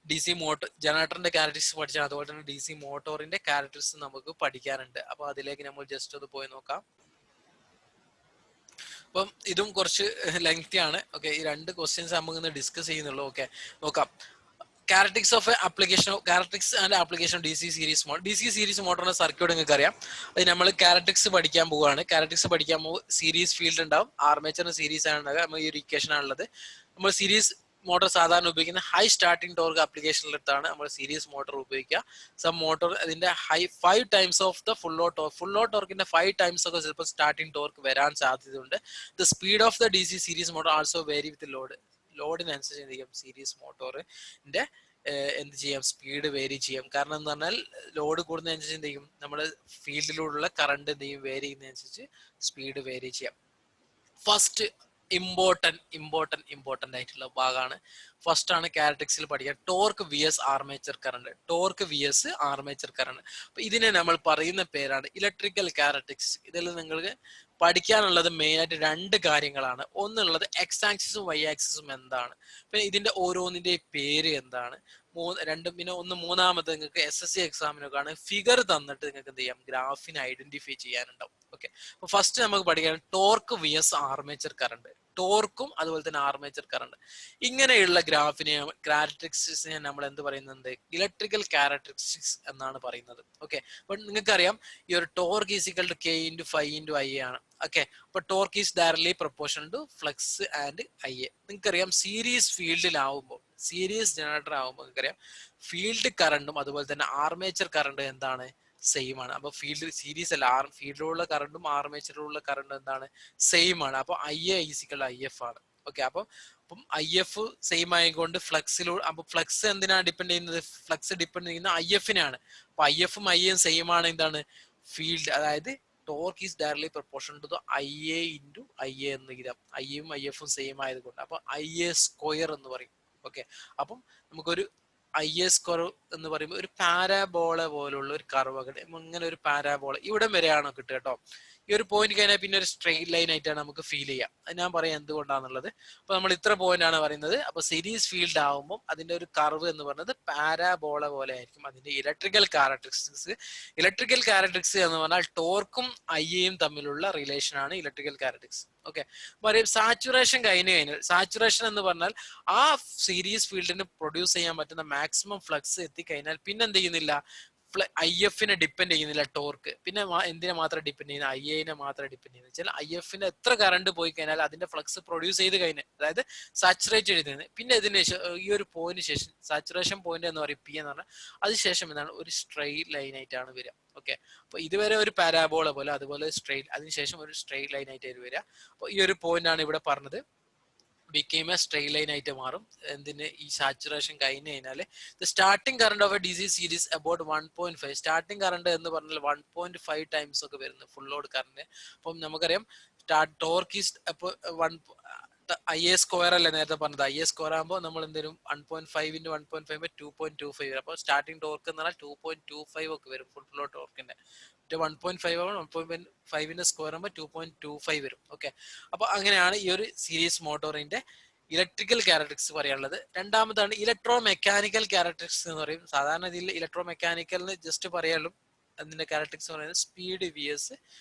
ഡി സി മോട്ടോർ ജനറേറ്ററിന്റെ ക്യാരക്ടറിസ്റ്റിക്സ് പഠിച്ചാൽ അതുപോലെ തന്നെ ഡി സി മോട്ടോറിന്റെ ക്യാരക്ടറിസ്റ്റിക്സ് നമുക്ക് പഠിക്കാറുണ്ട്. അപ്പൊ അതിലേക്ക് നമ്മൾ ജസ്റ്റ് ഒന്ന് പോയി നോക്കാം. അപ്പം ഇതും കുറച്ച് ലെങ്തി ആണ്. ഓക്കെ, ഈ രണ്ട് ക്വസ്റ്റ്യൻസ് നമുക്ക് ഡിസ്കസ് ചെയ്യുന്നുള്ളൂ. ഓക്കെ, നോക്കാം. Characteristics of application, characteristics and application D C series motor. D C series മോട്ടറിന്റെ സർക്യൂട്ട് നിങ്ങൾക്ക് അറിയാം. അത് നമ്മൾ ക്യാരക്ടറിസ്റ്റിക്സ് പഠിക്കാൻ പോവുകയാണ്. ക്യാരക്ടറിസ്റ്റിക്സ് പഠിക്കാൻ പോകുമ്പോൾ സീരീസ് ഫീൽഡ് ഉണ്ടാവും, ആർമേച്ചറിന് സീരീസ് ആണ് ഉണ്ടാവുക. നമ്മൾ ഈ ഒരു ഇക്വേഷൻ ആണുള്ളത്. നമ്മൾ സീരീസ് മോട്ടോർ സാധാരണ ഉപയോഗിക്കുന്ന ഹൈ സ്റ്റാർട്ടിംഗ് ടോർക്ക് ആപ്ലിക്കേഷനിലെടുത്താണ് നമ്മൾ സീരീസ് മോട്ടോർ ഉപയോഗിക്കുക. സം മോട്ടോർ അതിന്റെ 5 times of the full load torque, full load ടോർക്കിന്റെ 5 ടൈംസ് ഒക്കെ ചിലപ്പോൾ സ്റ്റാർട്ടിംഗ് ടോർക്ക് വരാൻ സാധ്യതയുണ്ട്. The speed of the D C series motor also vary with load. ലോഡിനനുസരിച്ച് എന്ത് ചെയ്യും, സീരീസ് മോട്ടോറിന്റെ എന്ത് ചെയ്യാം, സ്പീഡ് വേരി ചെയ്യാം. കാരണം എന്ന് പറഞ്ഞാൽ ലോഡ് കൂടുന്നതനുസരിച്ച് എന്ത് ചെയ്യും, നമ്മൾ ഫീൽഡിലൂടെയുള്ള കറണ്ട് എന്ത് ചെയ്യും, വേരി ചെയ്യുന്നതനുസരിച്ച് സ്പീഡ് വേരി ചെയ്യാം. ഫസ്റ്റ് ഇമ്പോർട്ടന്റ് ആയിട്ടുള്ള ഭാഗമാണ്. ഫസ്റ്റ് ആണ് ക്യാരക്ടറിസ്റ്റിക്സിൽ പഠിക്കുക, torque V S armature current. Torque V S armature current. അപ്പൊ ഇതിനെ നമ്മൾ പറയുന്ന പേരാണ് ഇലക്ട്രിക്കൽ ക്യാരക്ടറിസ്റ്റിക്സ്. ഇതിൽ നിങ്ങൾക്ക് പഠിക്കാനുള്ളത് മെയിൻ ആയിട്ട് രണ്ട് കാര്യങ്ങളാണ്. ഒന്നുള്ളത് എക്സ് ആക്സിസും വൈ ആക്സിസും എന്താണ്, പിന്നെ ഇതിന്റെ ഓരോന്നിന്റെ പേര് എന്താണ്, രണ്ടും. പിന്നെ മൂന്നാമത് നിങ്ങൾക്ക് SSC എക്സാമിനൊക്കെയാണ് ഫിഗർ തന്നിട്ട് നിങ്ങൾക്ക് എന്ത് ചെയ്യാം, ഗ്രാഫിനെ ഐഡന്റിഫൈ ചെയ്യാനുണ്ടാവും. ഓക്കെ, അപ്പൊ ഫസ്റ്റ് നമുക്ക് പഠിക്കാൻ torque V S armature current. ടോർക്കും അതുപോലെ തന്നെ ആർമേച്ചർ കറണ്ട്, ഇങ്ങനെയുള്ള ഗ്രാഫിനെ ക്യാരക്ടറിസ്റ്റിക്സിനെ നമ്മൾ എന്ത് പറയുന്നുണ്ട്, ഇലക്ട്രിക്കൽ ക്യാരക്ടറിസ്റ്റിക്സ് എന്നാണ് പറയുന്നത്. ഓക്കെ, അപ്പൊ നിങ്ങൾക്കറിയാം ഈ ഒരു torque is equal to K × Φ × I ആണ്. ഓക്കെ, അപ്പൊ torque is directly proportional to flux and IA. നിങ്ങൾക്കറിയാം സീരീസ് ഫീൽഡിലാവുമ്പോൾ, സീരീസ് ജനറേറ്റർ ആവുമ്പോൾ നിങ്ങൾക്കറിയാം ഫീൽഡ് കറണ്ടും അതുപോലെ തന്നെ ആർമേച്ചർ കറണ്ട് എന്താണ്, സെയിം ആണ്. അപ്പൊ ഫീൽഡ് സീരീസ് അല്ല, ഫീൽഡിലുള്ള കറണ്ടും ആർമേച്ചറിലുള്ള കറണ്ടും എന്താണ്, സെയിം ആണ്. അപ്പൊ IA = IF ആണ്. ഓക്കെ, അപ്പം IF സെയിം ആയിക്കൊണ്ട് ഫ്ലക്സിലൂടെ, അപ്പൊ ഫ്ലക്സ് എന്തിനാണ് ഡിപ്പെൻഡ് ചെയ്യുന്നത്, ഫ്ലക്സ് ഡിപ്പെൻഡ് ചെയ്യുന്ന IF-നാണ്. അപ്പൊ IF-ഉം IA-യും സെയിം ആണ്. എന്താണ്, ഫീൽഡ്, അതായത് torque is directly proportional to IA × IA എന്ന് എഴുതാം. IA-യും IF-ഉം സെയിം ആയതുകൊണ്ട് അപ്പൊ IA² എന്ന് പറയും. ഓക്കെ, അപ്പം നമുക്കൊരു IA² എന്ന് പറയുമ്പോൾ ഒരു പാരാബോള പോലുള്ള ഒരു കർവ്, ഇങ്ങനെ ഒരു പാരാബോള ഇവിടെ വരെയാണോ കിട്ടുക കേട്ടോ. ഈ ഒരു പോയിന്റ് കഴിഞ്ഞാൽ പിന്നെ ഒരു സ്ട്രെയിറ്റ് ലൈൻ ആയിട്ടാണ് നമുക്ക് ഫീൽ ചെയ്യാം. അത് ഞാൻ പറയാം എന്തുകൊണ്ടാണെന്നുള്ളത്. അപ്പൊ നമ്മൾ ഇത്ര പോയിന്റ് ആണ് പറയുന്നത്. അപ്പൊ സീരീസ് ഫീൽഡ് ആവുമ്പോൾ അതിന്റെ ഒരു കർവ് എന്ന് പറയുന്നത് പാരാബോള പോലെ ആയിരിക്കും. അതിന്റെ ഇലക്ട്രിക്കൽ ക്യാരക്ടറിസ്റ്റിക്സ് എന്ന് പറഞ്ഞാൽ ടോർക്കും IA-യും തമ്മിലുള്ള റിലേഷൻ ആണ് ഇലക്ട്രിക്കൽ ക്യാരക്ടറിസ്റ്റിക്സ്. ഓക്കെ, പറയും സാച്ചുറേഷൻ കഴിഞ്ഞാൽ, സാച്ചുറേഷൻ എന്ന് പറഞ്ഞാൽ ആ സീരീസ് ഫീൽഡിന് പ്രൊഡ്യൂസ് ചെയ്യാൻ പറ്റുന്ന മാക്സിമം ഫ്ലക്സ് എത്തിക്കഴിഞ്ഞാൽ പിന്നെ എന്ത് ചെയ്യുന്നില്ല, IF-നെ ഡിപ്പെൻഡ് ചെയ്യുന്നില്ല ടോർക്ക്. പിന്നെ എന്തിനെ മാത്രം ഡിപ്പെൻഡ് ചെയ്യുന്നത്, IA-നെ മാത്രം ഡിപ്പെൻഡ് ചെയ്യുന്നത്. വെച്ചാൽ IF-ന് എത്ര കറണ്ട് പോയി കഴിഞ്ഞാൽ അതിന്റെ ഫ്ലക്സ് പ്രൊഡ്യൂസ് ചെയ്ത് കഴിഞ്ഞാൽ, അതായത് സാച്ചുറേറ്റ് ചെയ്തത്, പിന്നെ ഇതിന് ഈ ഒരു പോയിന്റ് ശേഷം സാച്ചുറേഷൻ പോയിന്റ് എന്ന് പറയും P എന്ന് പറഞ്ഞാൽ, അതിനുശേഷം എന്താണ്, ഒരു സ്ട്രെയിറ്റ് ലൈൻ ആയിട്ടാണ് വരിക. ഓക്കെ, അപ്പൊ ഇതുവരെ ഒരു പാരാബോള പോലെ, അതുപോലെ സ്ട്രെയിറ്റ്, അതിനുശേഷം ഒരു സ്ട്രെയിറ്റ് ലൈൻ ആയിട്ട് വരിക. അപ്പൊ ഈ ഒരു പോയിന്റ് ആണ് ഇവിടെ പറഞ്ഞത്, became a straight line ആയിട്ട് മാറും. എന്തിന്, ഈ സാച്ചുറേഷൻ കഴിഞ്ഞ് കഴിഞ്ഞാൽ the starting current of a DC series about 1.5. Starting current എന്ന് പറഞ്ഞാൽ 1.5 ടൈംസ് ഒക്കെ വരുന്നത് ഫുൾ ലോഡ് കറണ്ട്. അപ്പം നമുക്കറിയാം ടോർക്ക് ഈസ് അപ്പോൾ IA² അല്ലേ നേരത്തെ പറഞ്ഞത്. IA² ആകുമ്പോൾ നമ്മൾ എന്തെങ്കിലും 1.5 × 1.5 2.25 വരും. അപ്പോൾ സ്റ്റാർട്ടിംഗ് ടോർക്ക് എന്ന് പറഞ്ഞാൽ 2.25 ഒക്കെ വരും ഫുൾ ലോഡ് ടോർക്കിന്റെ. 1.5 ആവുമ്പോൾ 1.5-ന്റെ സ്ക്വയർ ആകുമ്പോൾ 2.25 വരും. ഓക്കെ, അപ്പൊ അങ്ങനെയാണ് ഈ ഒരു സീരീസ് മോട്ടോറിന്റെ ഇലക്ട്രിക്കൽ ക്യാരക്ടറിസ്റ്റിക്സ് പറയാനുള്ളത്. രണ്ടാമതാണ് ഇലക്ട്രോ മെക്കാനിക്കൽ ക്യാരക്ടറിസ്റ്റിക്സ് എന്ന് പറയും. സാധാരണ ഇതിൽ ഇലക്ട്രോ മെക്കാനിക്കലിന് ജസ്റ്റ് പറയാലും അതിന്റെ ക്യാരക്ടറിസ്റ്റിക്സ് പറയുന്നത് സ്പീഡ് vs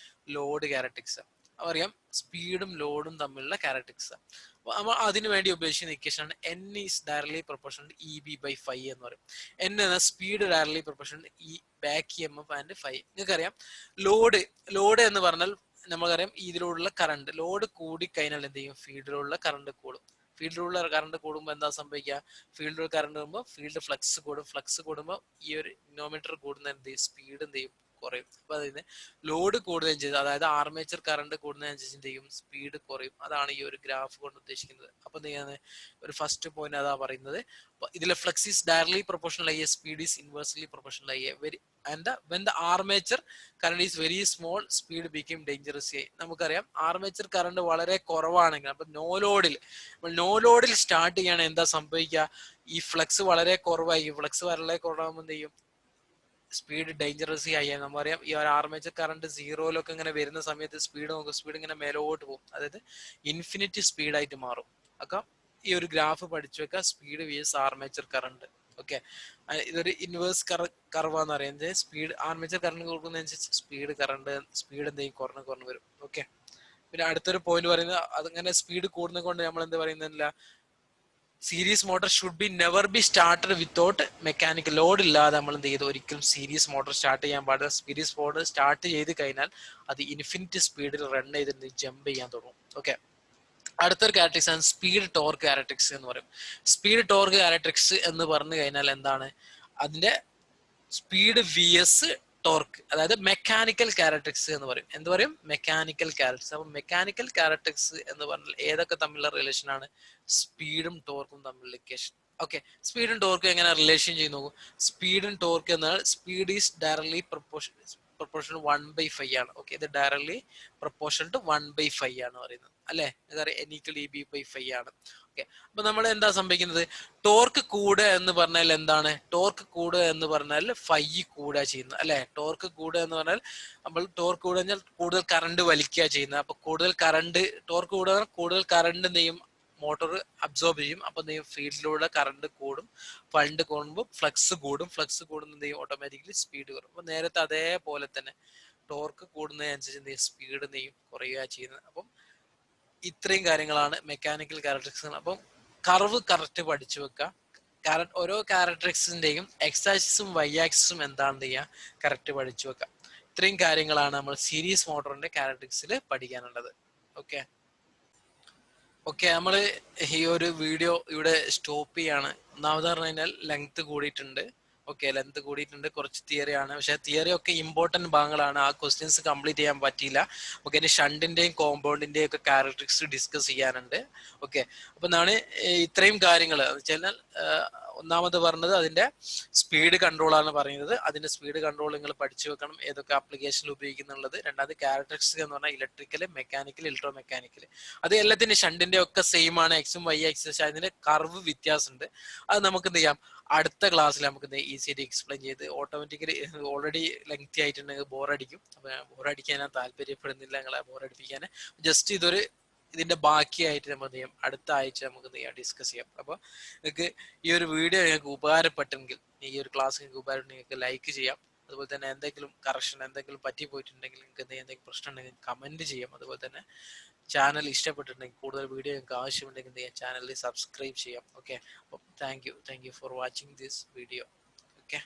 ലോഡ് ക്യാരക്ടറിസ്റ്റിക്സ്. അറിയാം സ്പീഡും ലോഡും തമ്മിലുള്ള ക്യാരക്ടറിസ്റ്റിക്സ്. അപ്പൊ അതിനു വേണ്ടി ഉപയോഗിക്കുന്ന ഇക്വേഷൻ ആണ് N is directly proportional to EB/Φ എന്ന് പറയും. N എന്ന സ്പീഡ് ഡയറക്ട്ലി പ്രൊപ്പോർഷണൽ ഈ ബാക്ക് EMF ആൻഡ് Φ. നിങ്ങൾക്കറിയാം ലോഡ് എന്ന് പറഞ്ഞാൽ നമുക്കറിയാം ഇതിലുള്ള കറണ്ട് ലോഡ് കൂടി കഴിഞ്ഞാൽ എന്ത് ചെയ്യും, ഫീൽഡിലുള്ള കറണ്ട് കൂടും. ഫീൽഡിലുള്ള കറണ്ട് കൂടുമ്പോൾ എന്താ സംഭവിക്കുക, ഫീൽഡിലുള്ള കറണ്ട് കൂടുമ്പോൾ ഫീൽഡ് ഫ്ലക്സ് കൂടും. ഫ്ലക്സ് കൂടുമ്പോൾ ഈ ഒരു ഇനോമീറ്റർ കൂടുന്ന എന്ത് ചെയ്യും, സ്പീഡ് എന്ത് ചെയ്യും, കുറയും. അപ്പൊ അതിന് ലോഡ് കൂടുകയും ചെയ്തു, അതായത് ആർമേച്ചർ കറണ്ട് കൂടുന്നതനുസരിച്ച് എന്ത് ചെയ്യും, സ്പീഡ് കുറയും. അതാണ് ഈ ഒരു ഗ്രാഫ് കൊണ്ട് ഉദ്ദേശിക്കുന്നത്. അപ്പൊ എന്ത് ചെയ്യാന്ന് ഒരു ഫസ്റ്റ് പോയിന്റ് അതാ പറയുന്നത്. ഇതിലെ ഫ്ലക്സ് ഈസ് ഡയറക്ട്ലി പ്രൊപ്പോർഷണൽ ആയി, സ്പീഡ് ഈസ് ഇൻവേഴ്സ്ലി പ്രൊപ്പോർഷണൽ ആയി. Very and when the armature current is very small speed become dangerous ആയി. നമുക്കറിയാം ആർമേച്ചർ കറണ്ട് വളരെ കുറവാണെങ്കിൽ, അപ്പൊ നോ ലോഡിൽ സ്റ്റാർട്ട് ചെയ്യണം എന്താ സംഭവിക്കുക, ഈ ഫ്ലക്സ് വളരെ കുറവായി. ഫ്ലക്സ് വളരെ കുറവാകുമ്പോൾ എന്ത് ചെയ്യും, സ്പീഡ് ഡേഞ്ചറസ് ആയി. നമുക്കറിയാം ഈ ഒരു ആർമേച്ചർ കറണ്ട് സീറോയിലൊക്കെ ഇങ്ങനെ വരുന്ന സമയത്ത് സ്പീഡ് നോക്കും, സ്പീഡ് ഇങ്ങനെ മേലോട്ട് പോകും, അതായത് ഇൻഫിനിറ്റി സ്പീഡായിട്ട് മാറും. ഒക്കെ ഈ ഒരു ഗ്രാഫ് പഠിച്ചു വെക്കുക, speed VS armature current. Okay, ഇതൊരു ഇൻവേഴ്സ് കർവാന്ന് പറയുന്നത്. സ്പീഡ് ആർമേച്ചർ കറണ്ട് കൊടുക്കുന്നതനുസരിച്ച് സ്പീഡ് എന്തെങ്കിലും കുറഞ്ഞു വരും. ഓക്കെ, പിന്നെ അടുത്തൊരു പോയിന്റ് പറയുന്നത്, അതങ്ങനെ സ്പീഡ് കൂടുന്നത് കൊണ്ട് നമ്മൾ എന്ത് പറയുന്നില്ല, series motor should be never be started without mechanical load ഇല്ലാതെ നമ്മൾ എന്ത് ചെയ്തു, ഒരിക്കലും സീരീസ് മോട്ടോർ സ്റ്റാർട്ട് ചെയ്യാൻ പാടില്ല. സീരീസ് മോട്ടോർ സ്റ്റാർട്ട് ചെയ്ത് കഴിഞ്ഞാൽ അത് ഇൻഫിനിറ്റി സ്പീഡിൽ റൺ ചെയ്തിട്ട് ജമ്പ് ചെയ്യാൻ തുടങ്ങും. ഓക്കെ, അടുത്തൊരു ക്യാരക്ടറിക്സ് ആണ് സ്പീഡ് ടോർക്ക് ക്യാരക്ടറിക്സ് എന്ന് പറയും. സ്പീഡ് ടോർക്ക് ക്യാരക്ടറിക്സ് എന്ന് പറഞ്ഞു കഴിഞ്ഞാൽ എന്താണ്, അതിന്റെ സ്പീഡ് വി എസ് ടോർക്ക്, അതായത് മെക്കാനിക്കൽ ക്യാരക്ടറിക്സ് എന്ന് പറയും. എന്ത് പറയും, മെക്കാനിക്കൽ ക്യാരക്ടറിക്സ്. അപ്പൊ മെക്കാനിക്കൽ ക്യാരക്ടറിക്സ് എന്ന് പറഞ്ഞാൽ ഏതൊക്കെ തമ്മിലുള്ള റിലേഷൻ ആണ്, സ്പീഡും ടോർക്കും തമ്മിലുള്ള റിലേഷൻ. ഓക്കെ, സ്പീഡും ടോർക്കും എങ്ങനെ റിലേഷൻ ചെയ്യുന്നു നോക്കൂ. സ്പീഡും ടോർക്ക് എന്നാൽ സ്പീഡ് ഈസ് ഡയറക്ട്ലി പ്രൊപ്പോർഷൻ 1/5 ആണ്. ഓക്കെ, ഇത് ഡയറക്ട്ലി പ്രൊപ്പോർഷൻ ടു 1/5 ആണ് പറയുന്നത്, അല്ലെ? E/5 ആണ്. ഓക്കെ, അപ്പൊ നമ്മൾ എന്താ സംഭവിക്കുന്നത്, ടോർക്ക് കൂടുക എന്ന് പറഞ്ഞാൽ എന്താണ്, ടോർക്ക് കൂടുക എന്ന് പറഞ്ഞാൽ ഫൈ കൂടുക ചെയ്യുന്നത്, അല്ലെ? ടോർക്ക് കൂടുക എന്ന് പറഞ്ഞാൽ നമ്മൾ ടോർക്ക് കൂടുക കഴിഞ്ഞാൽ കൂടുതൽ കറണ്ട് വലിക്കുക ചെയ്യുന്നത്. അപ്പൊ ടോർക്ക് കൂടുക കൂടുതൽ കറണ്ട് നെയ്യും മോട്ടോർ അബ്സോർബ് ചെയ്യും. അപ്പൊ ഫീൽഡിലൂടെ കറണ്ട് കൂടും. ഫണ്ട് കൂടുമ്പോൾ ഫ്ലക്സ് കൂടും. ഫ്ലക്സ് കൂടുന്ന ഓട്ടോമാറ്റിക്കലി സ്പീഡ് കുറയും. അപ്പൊ നേരത്തെ അതേപോലെ തന്നെ ടോർക്ക് കൂടുന്നതിനനുസരിച്ച് സ്പീഡ് കുറയുക ചെയ്യുന്നത്. അപ്പം ഇത്രയും കാര്യങ്ങളാണ് മെക്കാനിക്കൽ ക്യാരക്ടറിസ്റ്റിക്സ്. അപ്പം കർവ് കറക്റ്റ് പഠിച്ചു വെക്കുക. ഓരോ ക്യാരക്ടറിസ്റ്റിന്റെയും എക്സ് ആക്സിസും വൈ ആക്സിസും എന്താണെന്ന് ചെയ്യുക, കറക്റ്റ് പഠിച്ചു വെക്കുക. ഇത്രയും കാര്യങ്ങളാണ് നമ്മൾ സീരീസ് മോട്ടോറിന്റെ ക്യാരക്ടറിസ്റ്റിൽ പഠിക്കാനുള്ളത്. ഓക്കെ, നമ്മൾ ഈ ഒരു വീഡിയോ ഇവിടെ സ്റ്റോപ്പ് ചെയ്യാണ്. ഒന്നാമത് പറഞ്ഞു കഴിഞ്ഞാൽ ലെങ്ത് കൂടിയിട്ടുണ്ട്. ഓക്കെ, ലെങ്ത് കൂടിയിട്ടുണ്ട്, കുറച്ച് തിയറി ആണ്. പക്ഷെ തിയറി ഒക്കെ ഇമ്പോർട്ടന്റ് ഭാഗങ്ങളാണ്, ആ ക്വസ്റ്റ്യൻസ് കംപ്ലീറ്റ് ചെയ്യാൻ പറ്റിയില്ല. ഓക്കെ, ഇനി ഷണ്ടിന്റെയും കോമ്പൗണ്ടിന്റെയും ഒക്കെ ക്യാരക്ടറിസ്റ്റിക്സ് ഡിസ്കസ് ചെയ്യാനുണ്ട്. ഓക്കെ, അപ്പൊ എന്താണ് ഇത്രയും കാര്യങ്ങൾ വെച്ചാൽ, ഒന്നാമത് പറഞ്ഞത് അതിന്റെ സ്പീഡ് കൺട്രോൾ ആണ് പറയുന്നത്. അതിന്റെ സ്പീഡ് കൺട്രോൾ നിങ്ങൾ പഠിച്ചു വെക്കണം, ഏതൊക്കെ ആപ്ലിക്കേഷനിൽ ഉപയോഗിക്കുന്നുള്ളത്. രണ്ടാമത് ക്യാരക്ടറിസ്റ്റിക്സ് എന്ന് പറഞ്ഞാൽ ഇലക്ട്രിക്കൽ, മെക്കാനിക്കൽ, ഇലക്ട്രോ മെക്കാനിക്കൽ. അത് എല്ലാത്തിന്റെ ഷണ്ടിന്റെ ഒക്കെ സെയിം ആണ്, എക്സും വൈ ആക്സിസ്. അതിന്റെ കർവ് വ്യത്യാസമുണ്ട്. അത് നമുക്ക് എന്ത് ചെയ്യാം, അടുത്ത ക്ലാസ്സിൽ നമുക്ക് ഈസി ആയിട്ട് എക്സ്പ്ലെയിൻ ചെയ്ത്, ഓട്ടോമാറ്റിക്കലി ഓൾറെഡി ലെങ്തി ആയിട്ടുണ്ടെങ്കിൽ ബോറടിക്കും. അപ്പൊ ബോറടിക്കാൻ ഞാൻ താല്പര്യപ്പെടുന്നില്ല നിങ്ങളെ ബോറടിപ്പിക്കാൻ. ജസ്റ്റ് ഇതിന്റെ ബാക്കിയായിട്ട് നമ്മൾ എന്ത് ചെയ്യാം, അടുത്ത ആഴ്ച നമുക്ക് എന്ത് ചെയ്യാം, ഡിസ്കസ് ചെയ്യാം. അപ്പൊ നിങ്ങൾക്ക് ഈ ഒരു വീഡിയോ നിങ്ങൾക്ക് ഉപകാരപ്പെട്ടെങ്കിൽ, ഈ ഒരു ക്ലാസ് നിങ്ങൾക്ക് ഉപകാരപ്പെട്ടെങ്കിൽ നിങ്ങൾക്ക് ലൈക്ക് ചെയ്യാം. അതുപോലെ തന്നെ എന്തെങ്കിലും കറക്ഷൻ എന്തെങ്കിലും പറ്റിപ്പോയിട്ടുണ്ടെങ്കിൽ, നിങ്ങൾക്ക് എന്തെങ്കിലും പ്രശ്നം ഉണ്ടെങ്കിൽ കമന്റ് ചെയ്യാം. അതുപോലെ തന്നെ ചാനൽ ഇഷ്ടപ്പെട്ടിട്ടുണ്ടെങ്കിൽ, കൂടുതൽ വീഡിയോ നിങ്ങൾക്ക് ആവശ്യമുണ്ടെങ്കിൽ ചാനലിൽ സബ്സ്ക്രൈബ് ചെയ്യാം. ഓക്കെ, അപ്പം thank you for watching this video. Okay.